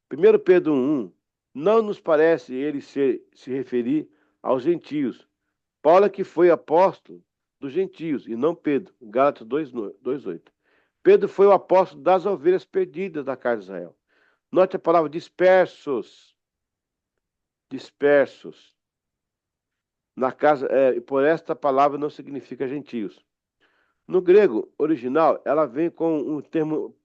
[SPEAKER 1] 1 Pedro 1:1, não nos parece ele se referir aos gentios. Paulo é que foi apóstolo dos gentios, e não Pedro. Gálatas 2:8. Pedro foi o apóstolo das ovelhas perdidas da casa de Israel. Note a palavra dispersos. Dispersos. Na casa, por esta palavra não significa gentios. No grego original, ela vem com um termo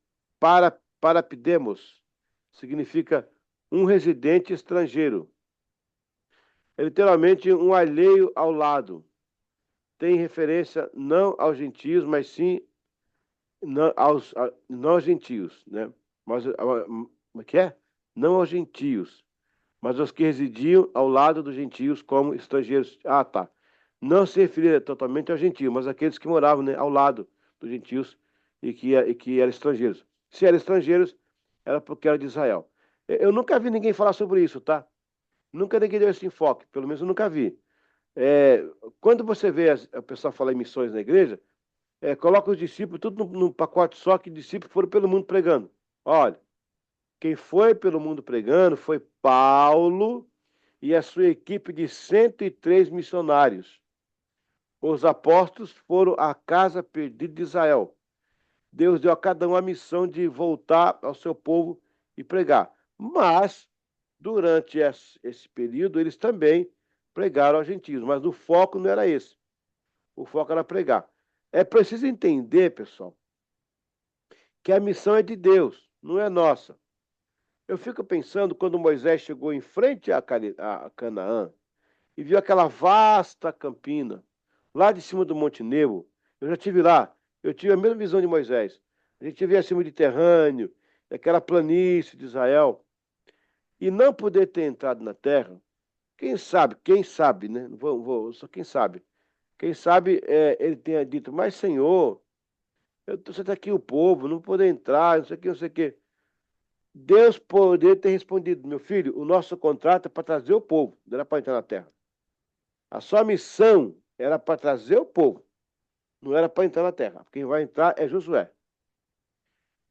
[SPEAKER 1] parapidemos, significa um residente estrangeiro. É literalmente um alheio ao lado. Tem referência não aos gentios, mas sim não aos gentios, né? Mas como é que é? Não aos gentios, mas aos que residiam ao lado dos gentios como estrangeiros. Ah, tá. Não se referia totalmente aos gentios, mas àqueles que moravam, né, ao lado dos gentios e que eram estrangeiros. Se eram estrangeiros, era porque era de Israel. Eu nunca vi ninguém falar sobre isso, tá? Nunca ninguém deu esse enfoque, pelo menos eu nunca vi. Quando você vê a pessoa falar em missões na igreja, coloca os discípulos tudo num pacote só, que discípulos foram pelo mundo pregando. Olha, quem foi pelo mundo pregando foi Paulo e a sua equipe de 103 missionários. Os apóstolos foram à casa perdida de Israel. Deus deu a cada um a missão de voltar ao seu povo e pregar. Mas, durante esse período, eles também pregaram aos gentios. Mas o foco não era esse. O foco era pregar. É preciso entender, pessoal, que a missão é de Deus, não é nossa. Eu fico pensando quando Moisés chegou em frente a Canaã e viu aquela vasta campina, lá de cima do Monte Nebo. Eu já estive lá, eu tive a mesma visão de Moisés. A gente vê assim o Mediterrâneo, aquela planície de Israel, e não poder ter entrado na terra, quem sabe, né? Não só quem sabe. Quem sabe ele tenha dito, mas Senhor, você está aqui o povo, não poder entrar, não sei o que, não sei o que. Deus poderia ter respondido, meu filho, o nosso contrato é para trazer o povo, não era para entrar na terra. A sua missão era para trazer o povo, não era para entrar na terra. Quem vai entrar é Josué.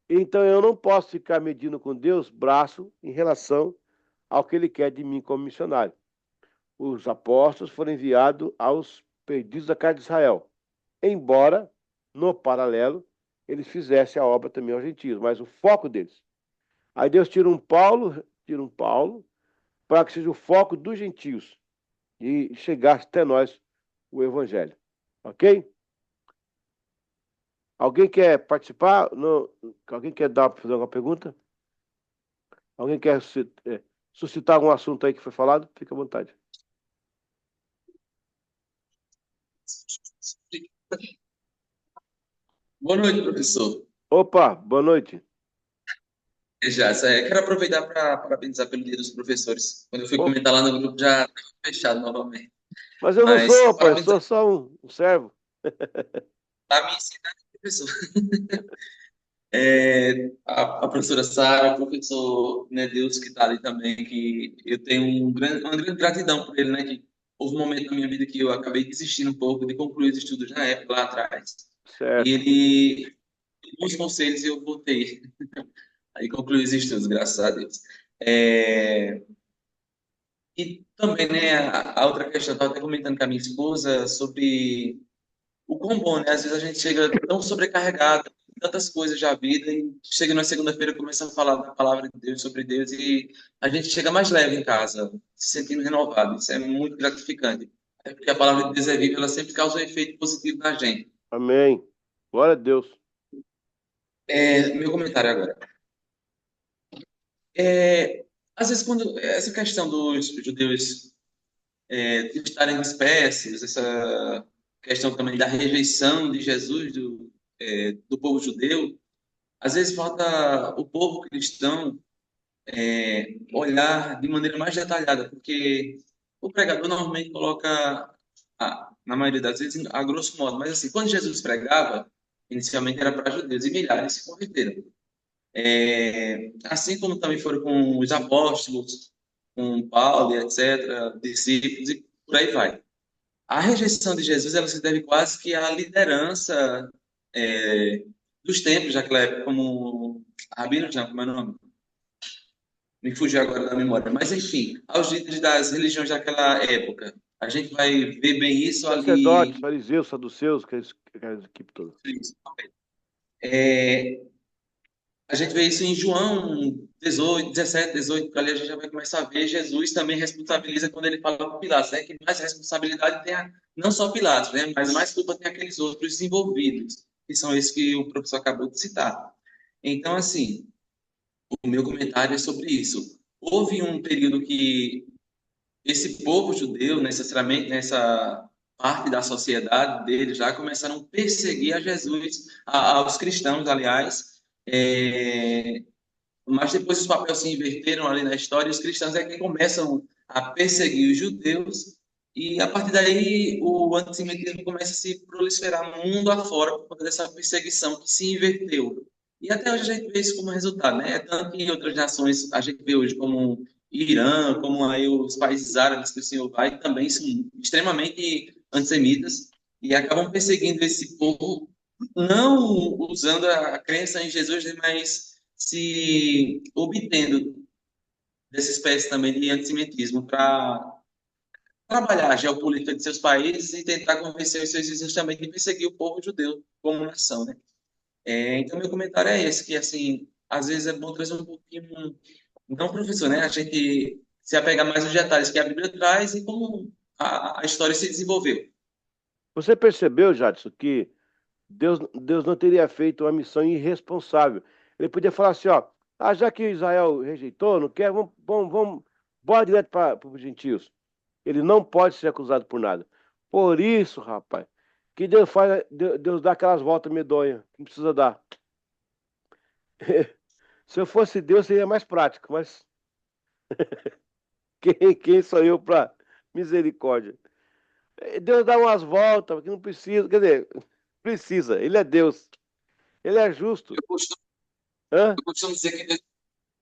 [SPEAKER 1] Então eu não posso ficar medindo com Deus braço em relação ao que ele quer de mim como missionário. Os apóstolos foram enviados aos perdidos da casa de Israel, embora, no paralelo, eles fizessem a obra também aos gentios, mas o foco deles. Aí Deus tira um Paulo, para que seja o foco dos gentios e chegasse até nós o evangelho. Ok? Alguém quer participar? Alguém quer fazer alguma pergunta? Alguém quer suscitar algum assunto aí que foi falado? Fica à vontade.
[SPEAKER 4] Boa noite, professor.
[SPEAKER 1] Opa, boa noite.
[SPEAKER 4] Quero aproveitar para parabenizar pelo Dia dos Professores. Quando eu fui
[SPEAKER 1] Ô,
[SPEAKER 4] comentar lá no grupo, já estava fechado novamente.
[SPEAKER 1] mas eu não
[SPEAKER 4] Mas
[SPEAKER 1] sou, pai, eu
[SPEAKER 4] parabenizar
[SPEAKER 1] sou só um servo.
[SPEAKER 4] a minha cidade, professor. A professora Sara, o professor Nedeus, que está ali também, que eu tenho uma grande gratidão por ele, né? Que houve um momento na minha vida que eu acabei desistindo um pouco de concluir os estudos na época, lá atrás. E
[SPEAKER 1] Certo.
[SPEAKER 4] ele, com os conselhos, eu voltei. Aí concluí os estudos, graças a Deus. É, E também, né, a outra questão, eu estava até comentando com a minha esposa sobre o quão bom, né? Às vezes a gente chega tão sobrecarregado, com tantas coisas da vida, e chega na segunda-feira e começa a falar da palavra de Deus, sobre Deus, e a gente chega mais leve em casa, se sentindo renovado. Isso é muito gratificante. É porque a palavra de Deus é viva, ela sempre causa um efeito positivo na gente.
[SPEAKER 1] Amém. Glória a Deus.
[SPEAKER 4] Meu comentário agora. É, Às vezes, quando essa questão dos judeus de estarem dispersos, essa questão também da rejeição de Jesus do povo judeu, às vezes falta o povo cristão olhar de maneira mais detalhada, porque o pregador normalmente coloca, na maioria das vezes, a grosso modo, mas assim, quando Jesus pregava, inicialmente era para judeus e milhares se converteram. Assim como também foram com os apóstolos, com Paulo, e etc., discípulos e por aí vai. A rejeição de Jesus ela se deve quase que à liderança é, dos tempos daquela época, como Rabino Jean, como é o nome? Me fugiu agora da memória. Mas, enfim, aos líderes das religiões daquela época. A gente vai ver bem isso
[SPEAKER 1] Sacerdotes,
[SPEAKER 4] ali.
[SPEAKER 1] fariseus, saduceus, aquela equipe toda.
[SPEAKER 4] É, a gente vê isso em João 18, 17, 18, porque ali a gente já vai começar a ver Jesus também responsabiliza quando ele fala com Pilatos, né? Que mais responsabilidade tem não só Pilatos, né? Mas mais culpa tem aqueles outros envolvidos, que são esses que o professor acabou de citar. Então, assim, o meu comentário é sobre isso. Houve um período que esse povo judeu, necessariamente nessa parte da sociedade deles, já começaram a perseguir a Jesus, aos cristãos, aliás, mas depois os papéis se inverteram ali na história, e os cristãos é que começam a perseguir os judeus, e a partir daí o antissemitismo começa a se proliferar mundo afora por conta dessa perseguição que se inverteu. E até hoje a gente vê isso como resultado, né? Tanto que em outras nações a gente vê hoje como Irã, como aí os países árabes que o senhor vai, também são extremamente antissemitas e acabam perseguindo esse povo, não usando a crença em Jesus, mas se obtendo dessa espécie também de antissemitismo para trabalhar a geopolítica de seus países e tentar convencer os seus vizinhos também de perseguir o povo judeu como nação, né? Então, meu comentário é esse, que, assim, às vezes é bom trazer um pouquinho, não, professor, né? A gente se apegar mais aos detalhes que a Bíblia traz e como a história se desenvolveu.
[SPEAKER 1] Você percebeu, Jadson, que Deus não teria feito uma missão irresponsável. Ele podia falar assim, ó, já que Israel rejeitou, não quer, vamos bora direto para os gentios. Ele não pode ser acusado por nada. Por isso, rapaz, que Deus dá aquelas voltas medonhas, que não precisa dar. Se eu fosse Deus, seria mais prático, mas quem sou eu para misericórdia? Deus dá umas voltas que não precisa, quer dizer, precisa, ele é Deus, ele é justo.
[SPEAKER 4] Eu costumo,
[SPEAKER 1] Hã?
[SPEAKER 4] eu costumo dizer que Deus,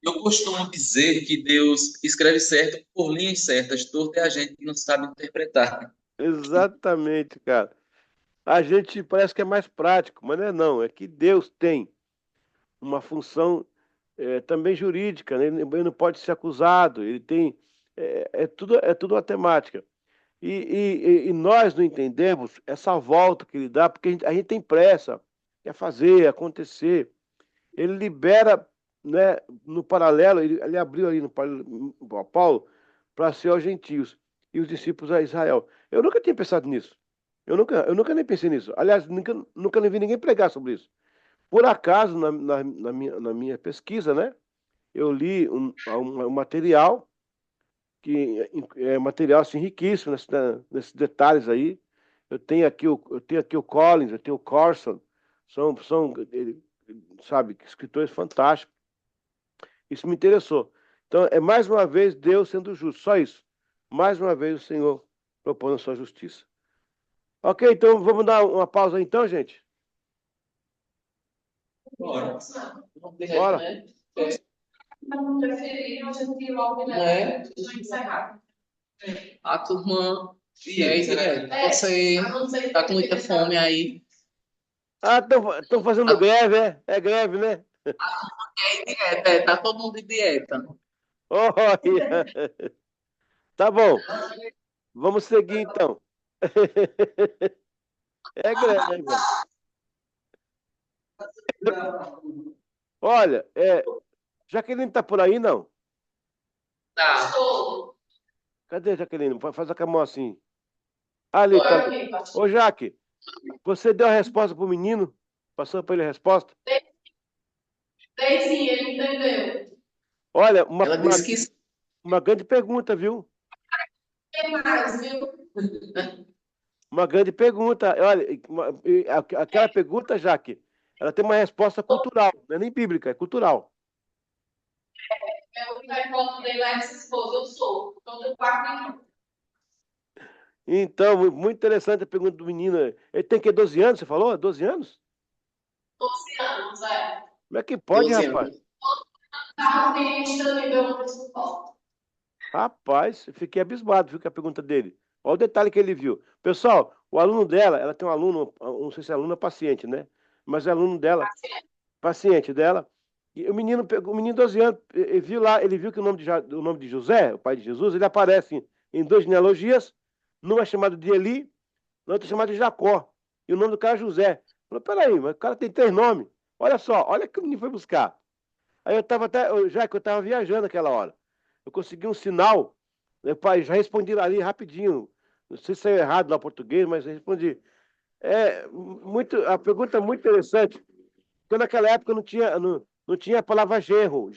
[SPEAKER 4] eu costumo dizer que Deus escreve certo por linhas certas, torto é a gente que não sabe interpretar.
[SPEAKER 1] Exatamente, cara. A gente parece que é mais prático, mas não é não, é que Deus tem uma função também jurídica, né? Ele não pode ser acusado, ele tem, é tudo matemática. E nós não entendemos essa volta que ele dá, porque a gente tem pressa, quer fazer, acontecer. Ele libera, né, no paralelo, ele abriu ali no paralelo, Paulo, para ser aos gentios e os discípulos a Israel. Eu nunca tinha pensado nisso. Eu nunca nem pensei nisso. Aliás, nunca nem vi ninguém pregar sobre isso. Por acaso, na minha pesquisa, né, eu li um material que é material assim, riquíssimo nesses detalhes aí. Eu tenho aqui o Collins, eu tenho o Corson, sabe, escritores fantásticos. Isso me interessou. Então, é mais uma vez Deus sendo justo, só isso. Mais uma vez o Senhor propondo a sua justiça. Ok, então vamos dar uma pausa aí, então, gente?
[SPEAKER 4] Bora.
[SPEAKER 1] Bora.
[SPEAKER 3] Né?
[SPEAKER 2] Não preferir, a gente logo
[SPEAKER 3] É.
[SPEAKER 2] encerrar.
[SPEAKER 3] A turma.
[SPEAKER 4] E
[SPEAKER 3] E aí,
[SPEAKER 4] aí, será?
[SPEAKER 3] você
[SPEAKER 2] A não ser que
[SPEAKER 3] tá com muita fome aí.
[SPEAKER 1] Ah, estão fazendo greve, é? É greve, né?
[SPEAKER 3] Tá todo mundo de dieta.
[SPEAKER 1] Olha. Tá bom, vamos seguir então. É greve. Olha, Jaqueline tá por aí, não?
[SPEAKER 3] Tá.
[SPEAKER 2] Estou.
[SPEAKER 1] Cadê a Jaqueline? Faz a mão assim. Ali,
[SPEAKER 2] Estou
[SPEAKER 1] tá.
[SPEAKER 2] aqui, pastor.
[SPEAKER 1] Ô, Jaque, você deu a resposta pro menino? Passou para ele a resposta?
[SPEAKER 2] Daí sim, ele entendeu.
[SPEAKER 1] Olha, uma,
[SPEAKER 3] Ela
[SPEAKER 1] uma,
[SPEAKER 3] disse que
[SPEAKER 1] uma grande pergunta, viu?
[SPEAKER 2] Tem mais, viu?
[SPEAKER 1] Uma grande pergunta. Olha, aquela pergunta, Jaque, ela tem uma resposta cultural, não é nem bíblica, é cultural.
[SPEAKER 2] Eu respondei lá essa esposa, eu sou. Todo quarto em
[SPEAKER 1] Então, muito interessante a pergunta do menino. Ele tem que 12 anos, você falou? 12 anos?
[SPEAKER 2] 12 anos, é.
[SPEAKER 1] Como é que pode,
[SPEAKER 3] 12
[SPEAKER 1] rapaz?
[SPEAKER 3] anos.
[SPEAKER 2] Estava ministrando e deu uma suporte.
[SPEAKER 1] Rapaz, eu fiquei abismado, viu, com a pergunta dele. Olha o detalhe que ele viu. Pessoal, o aluno dela, ela tem um aluno, não sei se é aluno ou paciente, né? Mas é aluno dela, paciente dela. E o menino pegou, o menino de 12 anos, ele viu lá, ele viu que o nome de José, o pai de Jesus, ele aparece em duas genealogias, numa é chamada de Eli, na outra é chamada de Jacó. E o nome do cara é José. Falei, peraí, mas o cara tem 3 nomes. Olha só, olha que o menino foi buscar. Aí eu estava já que eu estava viajando naquela hora. Eu consegui um sinal, meu pai, já respondi ali rapidinho. Não sei se saiu errado lá em português, mas eu respondi. A pergunta é muito interessante, porque naquela época não tinha a palavra genro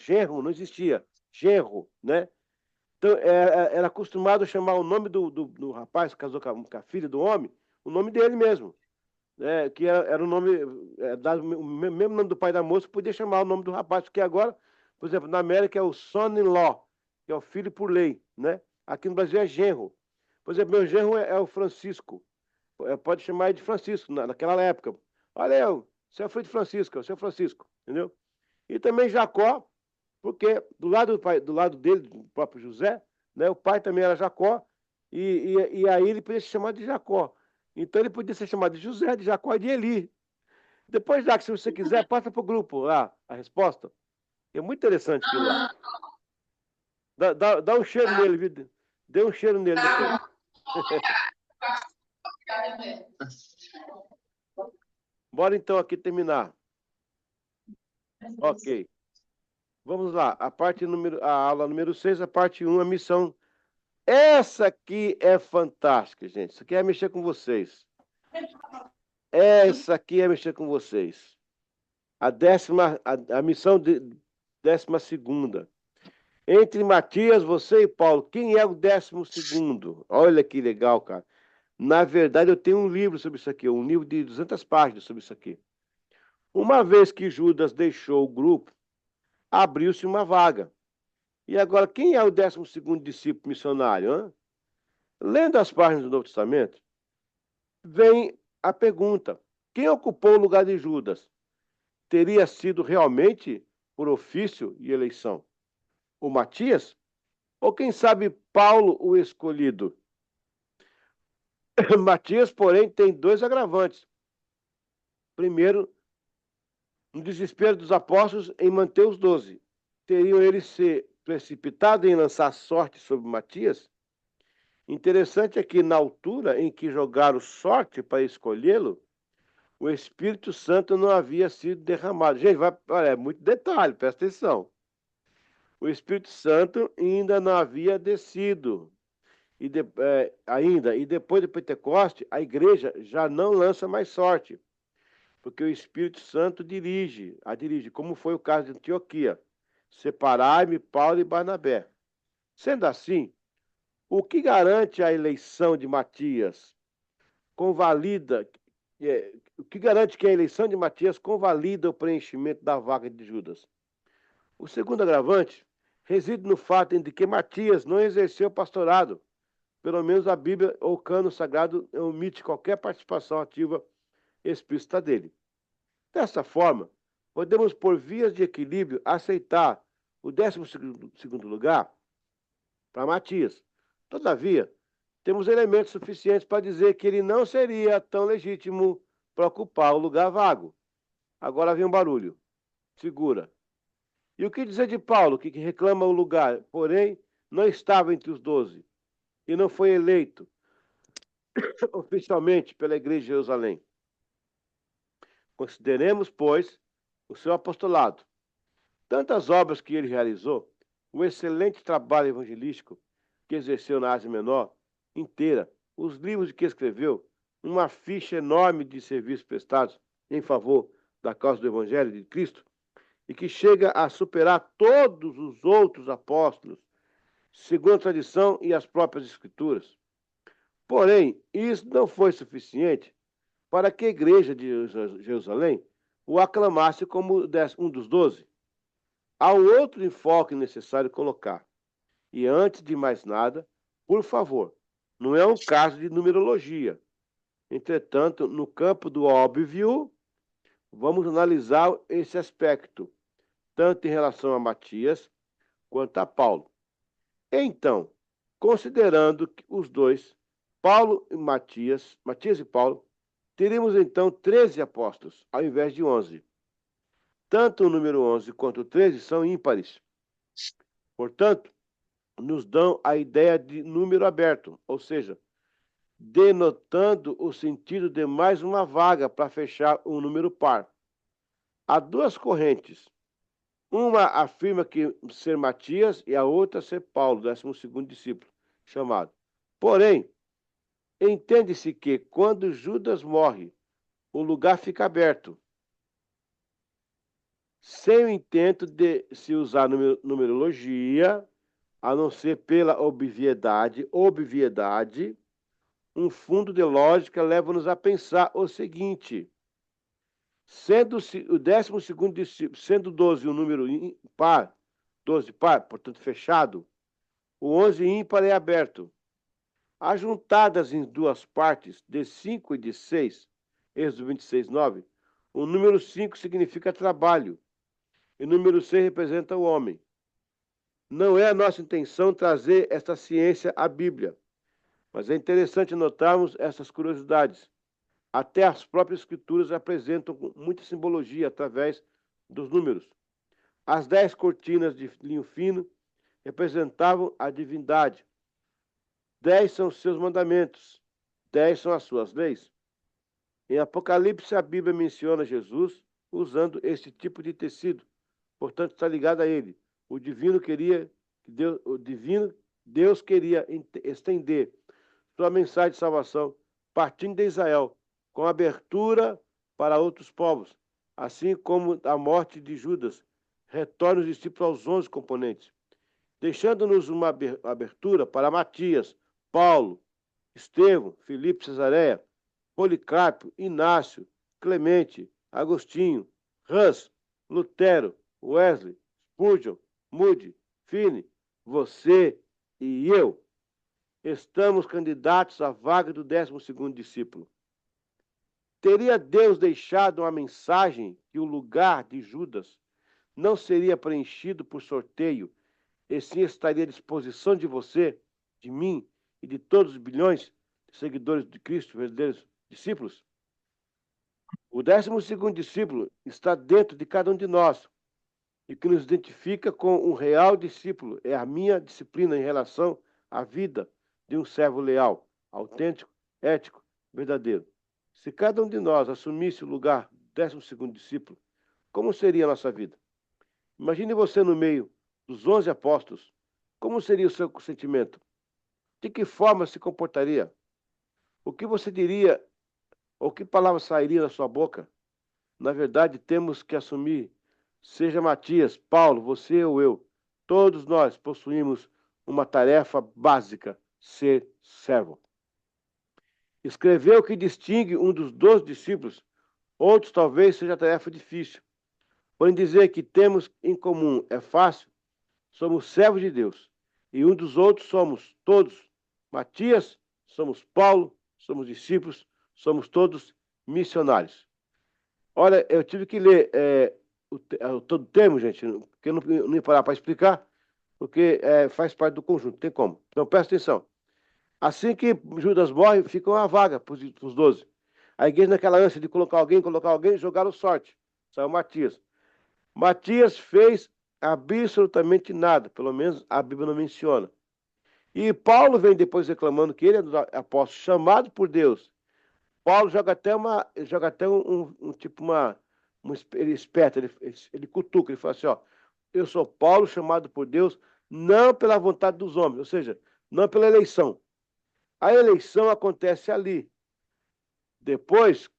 [SPEAKER 1] não existia, genro, né? Então, era acostumado chamar o nome do rapaz que casou com a filha do homem, o nome dele mesmo, né? Que era o nome, dado, o mesmo nome do pai da moça, podia chamar o nome do rapaz, porque agora, por exemplo, na América é o son-in-law, que é o filho por lei, né? Aqui no Brasil é genro. Por exemplo, meu genro é o Francisco. Pode chamar ele de Francisco, naquela época. Olha eu, seu filho de Francisco, seu Francisco, entendeu? E também Jacó, porque do lado dele, do próprio José, né, o pai também era Jacó, e aí ele podia ser chamado de Jacó. Então ele podia ser chamado de José, de Jacó e de Eli. Depois, já que se você quiser, passa para o grupo lá a resposta. É muito interessante aquilo lá. Dá um cheiro nele, viu? Dê um cheiro nele depois.
[SPEAKER 2] Tá bom. Obrigada mesmo.
[SPEAKER 1] Bora então aqui terminar. Ok. Vamos lá. A aula número 6, a parte 1, a missão. Essa aqui é fantástica, gente. Isso aqui é mexer com vocês. Essa aqui é mexer com vocês. A missão de 12ª. Entre Matias, você e Paulo, quem é o 12º? Olha que legal, cara. Na verdade, eu tenho um livro sobre isso aqui, um livro de 200 páginas sobre isso aqui. Uma vez que Judas deixou o grupo, abriu-se uma vaga. E agora, quem é o 12º discípulo missionário? Hein? Lendo as páginas do Novo Testamento, vem a pergunta: quem ocupou o lugar de Judas? Teria sido realmente por ofício e eleição o Matias? Ou quem sabe Paulo o escolhido? Matias, porém, tem dois agravantes. Primeiro, no desespero dos apóstolos em manter os 12. Teriam eles se precipitado em lançar sorte sobre Matias? Interessante é que, na altura em que jogaram sorte para escolhê-lo, o Espírito Santo não havia sido derramado. Gente, olha, é muito detalhe, presta atenção. O Espírito Santo ainda não havia descido. E depois de Pentecoste, a igreja já não lança mais sorte, porque o Espírito Santo dirige, como foi o caso de Antioquia. Separai-me Paulo e Barnabé. Sendo assim, o que garante a eleição de Matias convalida, o que garante que a eleição de Matias convalida o preenchimento da vaga de Judas? O segundo agravante reside no fato de que Matias não exerceu pastorado. Pelo menos a Bíblia ou o Cânon Sagrado omite qualquer participação ativa explícita dele. Dessa forma, podemos, por vias de equilíbrio, aceitar o 12º lugar para Matias. Todavia, temos elementos suficientes para dizer que ele não seria tão legítimo para ocupar o lugar vago. Agora vem um barulho. Segura. E o que dizer de Paulo, que reclama o lugar, porém não estava entre os 12 e não foi eleito oficialmente pela Igreja de Jerusalém? Consideremos, pois, o seu apostolado. Tantas obras que ele realizou, o excelente trabalho evangelístico que exerceu na Ásia Menor inteira, os livros que escreveu, uma ficha enorme de serviços prestados em favor da causa do Evangelho de Cristo, e que chega a superar todos os outros apóstolos, segundo a tradição e as próprias Escrituras. Porém, isso não foi suficiente para que a igreja de Jerusalém o aclamasse como um dos 12. Há um outro enfoque necessário colocar. E antes de mais nada, por favor, não é um caso de numerologia. Entretanto, no campo do óbvio, vamos analisar esse aspecto, tanto em relação a Matias quanto a Paulo. Então, considerando que os dois, Paulo e Matias e Paulo, teríamos então 13 apóstolos, ao invés de 11. Tanto o número 11 quanto o 13 são ímpares. Portanto, nos dão a ideia de número aberto, ou seja, denotando o sentido de mais uma vaga para fechar um número par. Há duas correntes. Uma afirma que ser Matias e a outra ser Paulo, 12º discípulo, chamado. Porém, entende-se que quando Judas morre, o lugar fica aberto, sem o intento de se usar numerologia, a não ser pela obviedade, um fundo de lógica leva-nos a pensar o seguinte: sendo o 12º discípulo, sendo 12 um número par, 12 par, portanto fechado, o 11 ímpar é aberto. Ajuntadas em duas partes, de 5 e de 6, Êxodo 26, 9, o número 5 significa trabalho e o número 6 representa o homem. Não é a nossa intenção trazer esta ciência à Bíblia, mas é interessante notarmos essas curiosidades. Até as próprias escrituras apresentam muita simbologia através dos números. As 10 cortinas de linho fino representavam a divindade. 10 são os seus mandamentos. 10 são as suas leis. Em Apocalipse, a Bíblia menciona Jesus usando esse tipo de tecido. Portanto, está ligado a ele. Deus queria estender sua mensagem de salvação partindo de Israel, com abertura para outros povos, assim como a morte de Judas retorna os discípulos aos 11 componentes, deixando-nos uma abertura para Matias, Paulo, Estevão, Filipe, Cesareia, Policarpo, Inácio, Clemente, Agostinho, Hus, Lutero, Wesley, Spurgeon, Moody, Finney, você e eu estamos candidatos à vaga do 12º discípulo. Teria Deus deixado uma mensagem que o lugar de Judas não seria preenchido por sorteio, e sim estaria à disposição de você, de mim e de todos os bilhões de seguidores de Cristo, verdadeiros discípulos? O 12º discípulo está dentro de cada um de nós, e o que nos identifica com um real discípulo é a minha disciplina em relação à vida de um servo leal, autêntico, ético, verdadeiro. Se cada um de nós assumisse o lugar do 12º discípulo, como seria a nossa vida? Imagine você no meio dos 11 apóstolos. Como seria o seu sentimento? De que forma se comportaria? O que você diria, ou que palavra sairia da sua boca? Na verdade, temos que assumir, seja Matias, Paulo, você ou eu, todos nós possuímos uma tarefa básica: ser servo. Escrever o que distingue um dos 12 discípulos, outros talvez seja tarefa difícil. Porém, dizer que temos em comum é fácil. Somos servos de Deus. E um dos outros somos todos. Matias, somos Paulo, somos discípulos, somos todos missionários. Olha, eu tive que ler todo o termo, gente, porque eu não ia parar para explicar, porque faz parte do conjunto, tem como. Então, presta atenção. Assim que Judas morre, fica uma vaga para os 12. A igreja, naquela ânsia de colocar alguém, jogaram sorte. Saiu Matias. Matias fez absolutamente nada, pelo menos a Bíblia não menciona. E Paulo vem depois reclamando que ele é do apóstolo chamado por Deus. Paulo joga até ele esperta, ele cutuca, ele fala assim, ó, eu sou Paulo chamado por Deus, não pela vontade dos homens, ou seja, não pela eleição. A eleição acontece ali. Depois,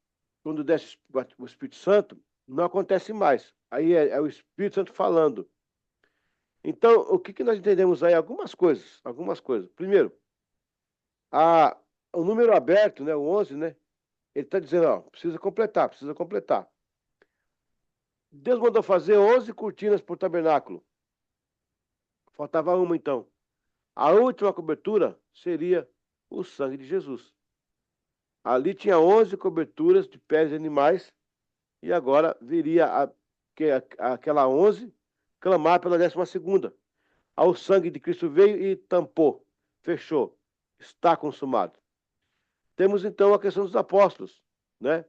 [SPEAKER 1] quando desce o Espírito Santo, não acontece mais. Aí é o Espírito Santo falando. Então, o que nós entendemos aí? Algumas coisas. Primeiro, o número aberto, né, o 11, né, ele está dizendo, ó, precisa completar. Deus mandou fazer 11 cortinas por tabernáculo. Faltava uma, então. A última cobertura seria o sangue de Jesus. Ali tinha 11 coberturas de peles de animais, e agora viria aquela 11 clamar pela 12ª. Ao sangue de Cristo veio e tampou, fechou, está consumado. Temos então a questão dos apóstolos, né?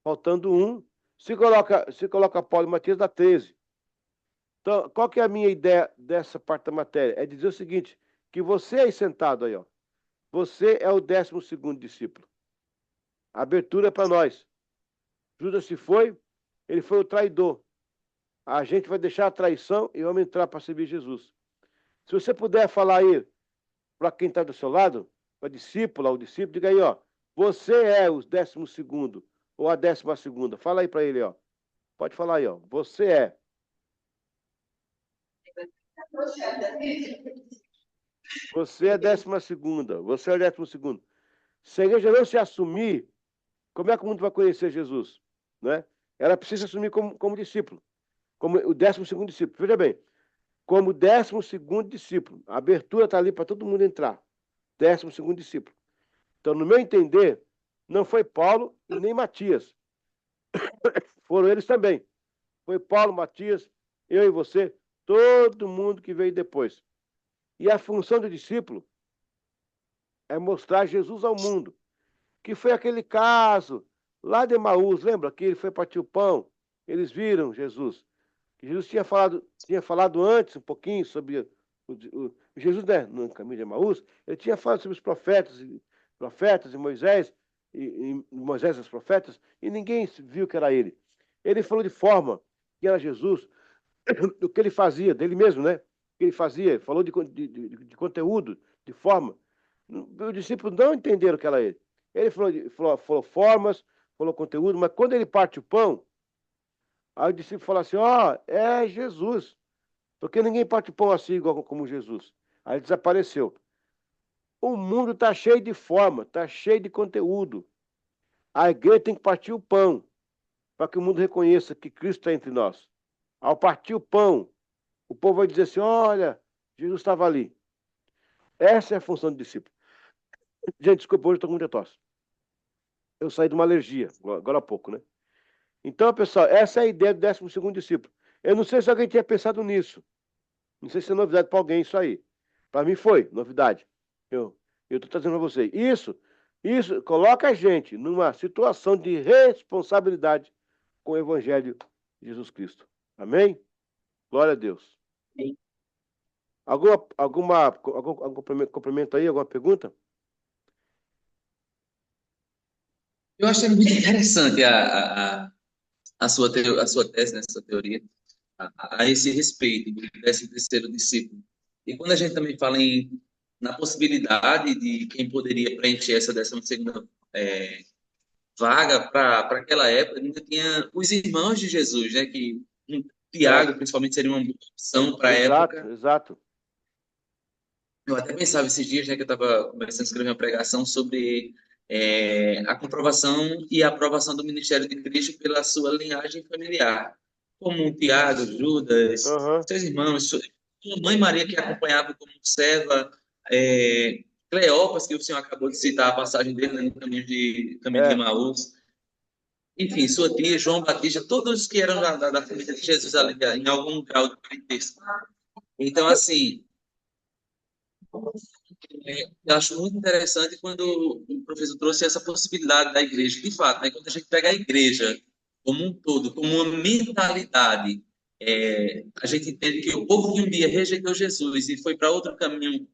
[SPEAKER 1] Faltando um, se coloca Paulo e Matias, dá 13. Então, qual que é a minha ideia dessa parte da matéria? É dizer o seguinte, que você aí sentado aí, ó, você é o 12º discípulo. A abertura é para nós. Judas se foi, ele foi o traidor. A gente vai deixar a traição e vamos entrar para servir Jesus. Se você puder falar aí para quem está do seu lado, para discípula ou discípulo, diga aí, ó, você é o 12º ou a 12ª. Fala aí para ele, ó. Pode falar aí, ó. Você é. Você é a 12ª. Você é o 12º. Se a igreja não se assumir, como é que o mundo vai conhecer Jesus? Né? Ela precisa assumir como discípulo, como o 12º discípulo. Veja bem, como 12º discípulo. A abertura está ali para todo mundo entrar. 12º discípulo. Então, no meu entender, não foi Paulo e nem Matias. Foram eles também. Foi Paulo, Matias, eu e você, todo mundo que veio depois. E a função do discípulo é mostrar Jesus ao mundo. Que foi aquele caso lá de Emaús, lembra que ele foi partir o pão? Eles viram Jesus. Jesus tinha falado antes um pouquinho sobre Jesus, né, no caminho de Emaús, ele tinha falado sobre os profetas e Moisés, e Moisés e os profetas, e ninguém viu que era ele. Ele falou de forma que era Jesus, o que ele fazia, dele mesmo, né? O que ele fazia, falou de conteúdo, de forma. Os discípulos não entenderam que era ele. Ele falou formas, falou conteúdo, mas quando ele parte o pão, aí o discípulo fala assim, ó, é Jesus. Porque ninguém parte o pão assim igual como Jesus. Aí desapareceu. O mundo está cheio de forma, está cheio de conteúdo. A igreja tem que partir o pão. para que o mundo reconheça que Cristo está entre nós. Ao partir o pão, o povo vai dizer assim, olha, Jesus estava ali. Essa é a função do discípulo. Gente, desculpa, hoje eu estou com muita tosse. Eu saí de uma alergia, agora há pouco, né? Então, pessoal, essa é a ideia do 12º discípulo. Eu não sei se alguém tinha pensado nisso. Não sei se é novidade para alguém isso aí. Para mim foi novidade. Eu estou trazendo para vocês. Isso coloca a gente numa situação de responsabilidade com o Evangelho de Jesus Cristo. Amém? Glória a Deus. Algum complemento aí? Alguma pergunta?
[SPEAKER 4] Eu achei muito interessante a sua tese, né, sua teoria, a esse respeito do 13º discípulo. E quando a gente também fala na possibilidade de quem poderia preencher essa 12ª vaga para aquela época, ainda tinha os irmãos de Jesus, né, que Tiago, principalmente, seria uma boa opção para a época.
[SPEAKER 1] Exato.
[SPEAKER 4] Eu até pensava esses dias, né, que eu estava começando a escrever uma pregação sobre a comprovação e a aprovação do ministério de Cristo pela sua linhagem familiar, como Tiago, Judas, seus irmãos, sua mãe Maria, que acompanhava como serva, Cleopas, que o senhor acabou de citar a passagem dele, né, no caminho de Emaús. Enfim, sua tia, João Batista, todos que eram da família de Jesus ali, em algum grau de parentesco. Então, assim, eu acho muito interessante quando o professor trouxe essa possibilidade da igreja. De fato, né, quando a gente pega a igreja como um todo, como uma mentalidade, a gente entende que o povo que um dia rejeitou Jesus e foi para outro caminho.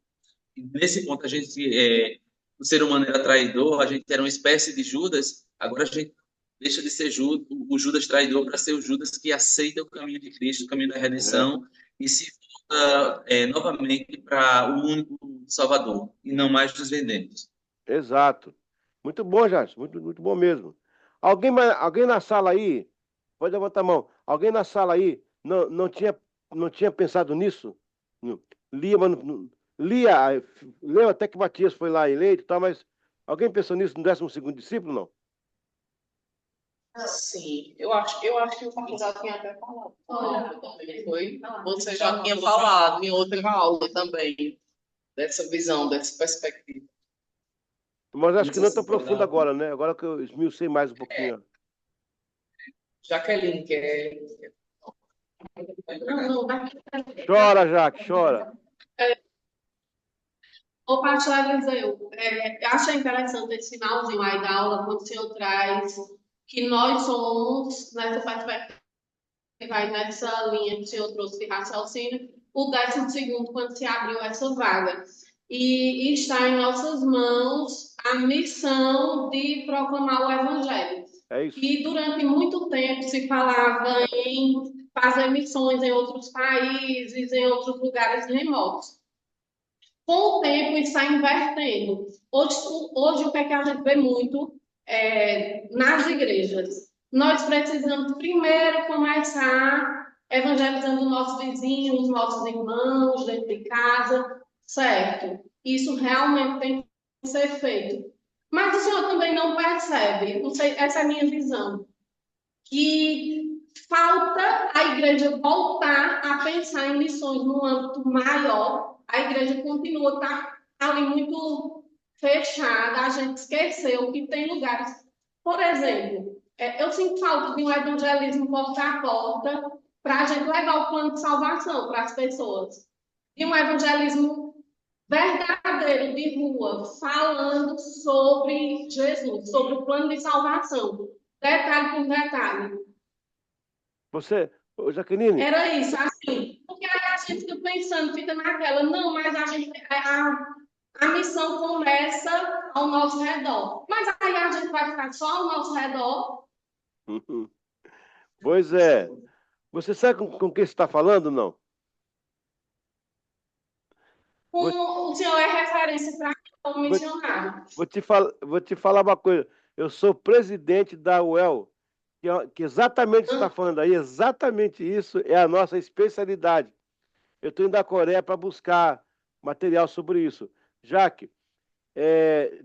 [SPEAKER 4] Nesse ponto, a gente, o ser humano era traidor, a gente era uma espécie de Judas, agora a gente deixa de ser o Judas traidor para ser o Judas que aceita o caminho de Cristo, o caminho da redenção, e se volta novamente para o único Salvador, e não mais nos vendemos.
[SPEAKER 1] Exato. Muito bom, Jorge, muito bom mesmo. Alguém na sala aí, pode levantar a mão, alguém na sala aí não tinha pensado nisso? Leu até que Matias foi lá eleito, tá, mas alguém pensou nisso no 12º discípulo, não?
[SPEAKER 3] Sim, eu acho que o Marcos já tinha até falado. Foi? Você já tinha falado em outra aula também, dessa visão, dessa perspectiva.
[SPEAKER 1] Mas acho que não é tão profundo agora, né? Agora que eu esmiucei mais um pouquinho.
[SPEAKER 3] Jaqueline, que é...
[SPEAKER 1] Chora, Jaque, chora.
[SPEAKER 2] Ô, pastor Eliseu, acho interessante esse finalzinho aí da aula, quando o senhor traz que nós somos, nessa perspectiva, que vai nessa linha que o senhor trouxe de raciocínio, o 12º, quando se abriu essa vaga. E está em nossas mãos a missão de proclamar o Evangelho.
[SPEAKER 1] É isso.
[SPEAKER 2] E durante muito tempo se falava em fazer missões em outros países, em outros lugares remotos. Com o tempo, isso está invertendo. Hoje o que é que a gente vê muito nas igrejas? Nós precisamos primeiro começar evangelizando o nosso vizinho, os nossos irmãos, dentro de casa, certo? Isso realmente tem que ser feito. Mas o senhor também não percebe, não sei, essa é a minha visão, que falta a igreja voltar a pensar em missões num âmbito maior. A igreja continua ali muito fechada, a gente esqueceu que tem lugares. Por exemplo, eu sinto falta de um evangelismo porta a porta para a gente levar o plano de salvação para as pessoas. E um evangelismo verdadeiro de rua, falando sobre Jesus, sobre o plano de salvação, detalhe por detalhe.
[SPEAKER 1] Jaqueline?
[SPEAKER 2] Era isso, assim, porque aí a gente fica pensando, fica naquela, não, mas a missão começa ao nosso redor. Mas aí a gente vai ficar só ao nosso redor.
[SPEAKER 1] Pois é. Você sabe com quem você está falando, não?
[SPEAKER 2] O senhor é referência para como missionário.
[SPEAKER 1] Vou te falar uma coisa. Eu sou presidente da UEL, que exatamente o que você está falando aí, exatamente isso é a nossa especialidade. Eu estou indo à Coreia para buscar material sobre isso. Jaque,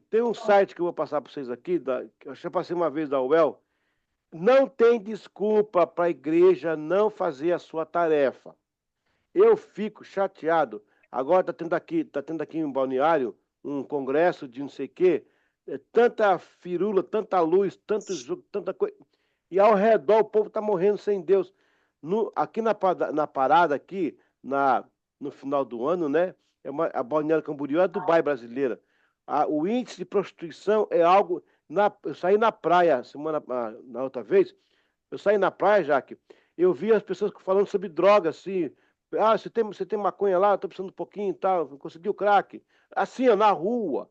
[SPEAKER 1] tem um site que eu vou passar para vocês aqui, que eu já passei uma vez da UEL. não tem desculpa para a igreja não fazer a sua tarefa. Eu fico chateado. Agora tá tendo aqui em Balneário um congresso de não sei o quê, tanta firula, tanta luz, tanto jogo, tanta coisa. E ao redor o povo está morrendo sem Deus. Aqui na parada, aqui, no final do ano, né? A Balneário Camboriú é a Dubai brasileira. O índice de prostituição é algo. Eu saí na praia na outra vez, eu saí na praia, Jaque, eu vi as pessoas falando sobre drogas, assim. Ah, você tem maconha lá, estou precisando um pouquinho e tal, consegui o crack. Assim, ó, na rua.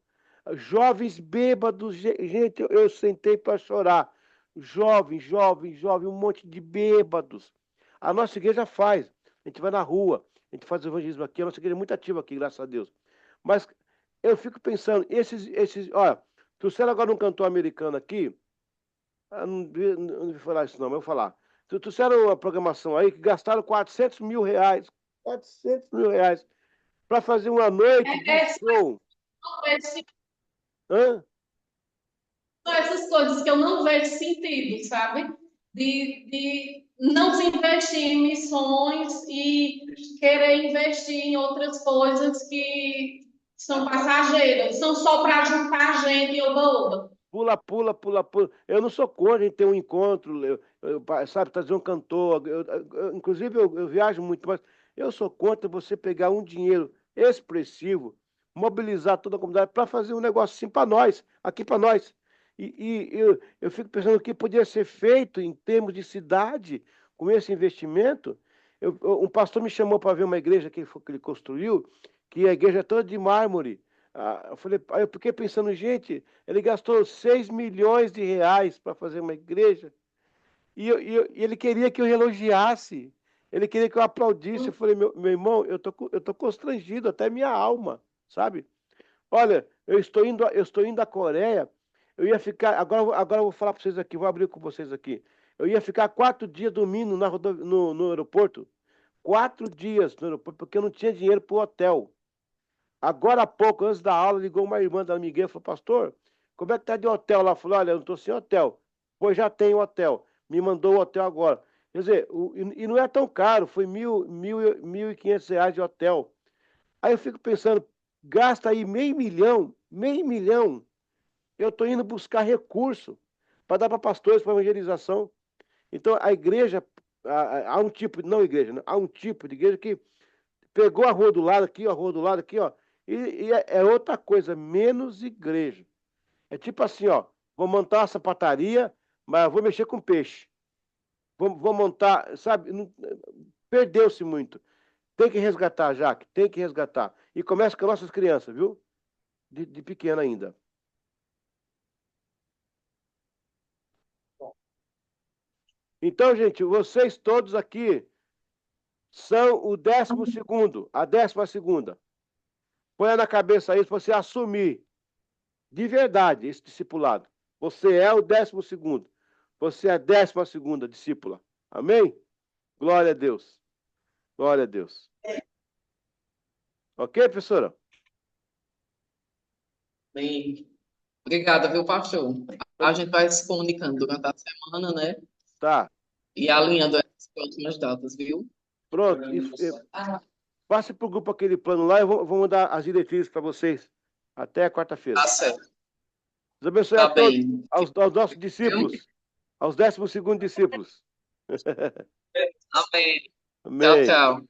[SPEAKER 1] Jovens bêbados, gente, eu sentei para chorar. Jovem, um monte de bêbados. A nossa igreja faz. A gente vai na rua, a gente faz evangelismo aqui, a nossa igreja é muito ativa aqui, graças a Deus. Mas eu fico pensando, olha, trouxeram agora um cantor americano aqui, não vou falar isso não, mas eu vou falar. Trouxeram uma programação aí que gastaram 400 mil reais, 400 mil reais, para fazer uma noite de show. Hã?
[SPEAKER 2] São essas coisas que eu não vejo sentido, sabe? De não se investir em missões e querer investir em outras coisas que são passageiras, são só para juntar gente e oba-oba.
[SPEAKER 1] Pula, pula, pula, pula. Eu não sou contra a gente ter um encontro, sabe, trazer um cantor. Inclusive, eu viajo muito, mas eu sou contra você pegar um dinheiro expressivo, mobilizar toda a comunidade para fazer um negócio assim para nós, aqui para nós. Eu fico pensando o que podia ser feito em termos de cidade com esse investimento. Um pastor me chamou para ver uma igreja que ele construiu, que a igreja é toda de mármore. Aí eu fiquei pensando, gente, ele gastou 6 milhões de reais para fazer uma igreja e ele queria que eu elogiasse, ele queria que eu aplaudisse. Eu falei, meu irmão, eu tô constrangido até minha alma, sabe? Olha, eu estou indo à Coreia, eu ia ficar, agora eu vou falar para vocês aqui, vou abrir com vocês aqui. Eu ia ficar 4 dias dormindo no aeroporto, 4 dias no aeroporto, porque eu não tinha dinheiro para o hotel. Agora há pouco, antes da aula, ligou uma irmã da amiguinha e falou, pastor, como é que tá de hotel lá? Eu falei, olha, eu não estou sem hotel. Pois já tem hotel. Me mandou o hotel agora. Quer dizer, e não é tão caro, foi 1.500 reais de hotel. Aí eu fico pensando, gasta aí meio milhão. Eu estou indo buscar recurso para dar para pastores, para evangelização. Então, a igreja, há um tipo, não igreja, né? Há um tipo de igreja que pegou a rua do lado aqui, ó, a rua do lado aqui, ó, e é outra coisa, menos igreja. É tipo assim, ó, vou montar uma sapataria, mas vou mexer com peixe. Vou montar, sabe? Perdeu-se muito. Tem que resgatar, Jaque, tem que resgatar. E começa com as nossas crianças, viu? De pequena ainda. Então, gente, vocês todos aqui são o 12º, a 12ª. Põe na cabeça isso, você assumir de verdade esse discipulado. Você é o 12º. Você é a 12ª discípula. Amém? Glória a Deus. Glória a Deus. Ok, professora?
[SPEAKER 3] Bem, obrigada, viu, pastor? A gente vai se comunicando durante a semana, né?
[SPEAKER 1] Tá.
[SPEAKER 3] E alinhando as próximas datas, viu?
[SPEAKER 1] Pronto. Passe para o grupo aquele plano lá e eu vou mandar as diretrizes para vocês. Até quarta-feira.
[SPEAKER 3] Tá certo.
[SPEAKER 1] Deus abençoe
[SPEAKER 3] Tá
[SPEAKER 1] a todos,
[SPEAKER 3] bem.
[SPEAKER 1] aos nossos discípulos, aos 12º discípulos.
[SPEAKER 3] Amém.
[SPEAKER 1] Amém.
[SPEAKER 3] Tchau, tchau.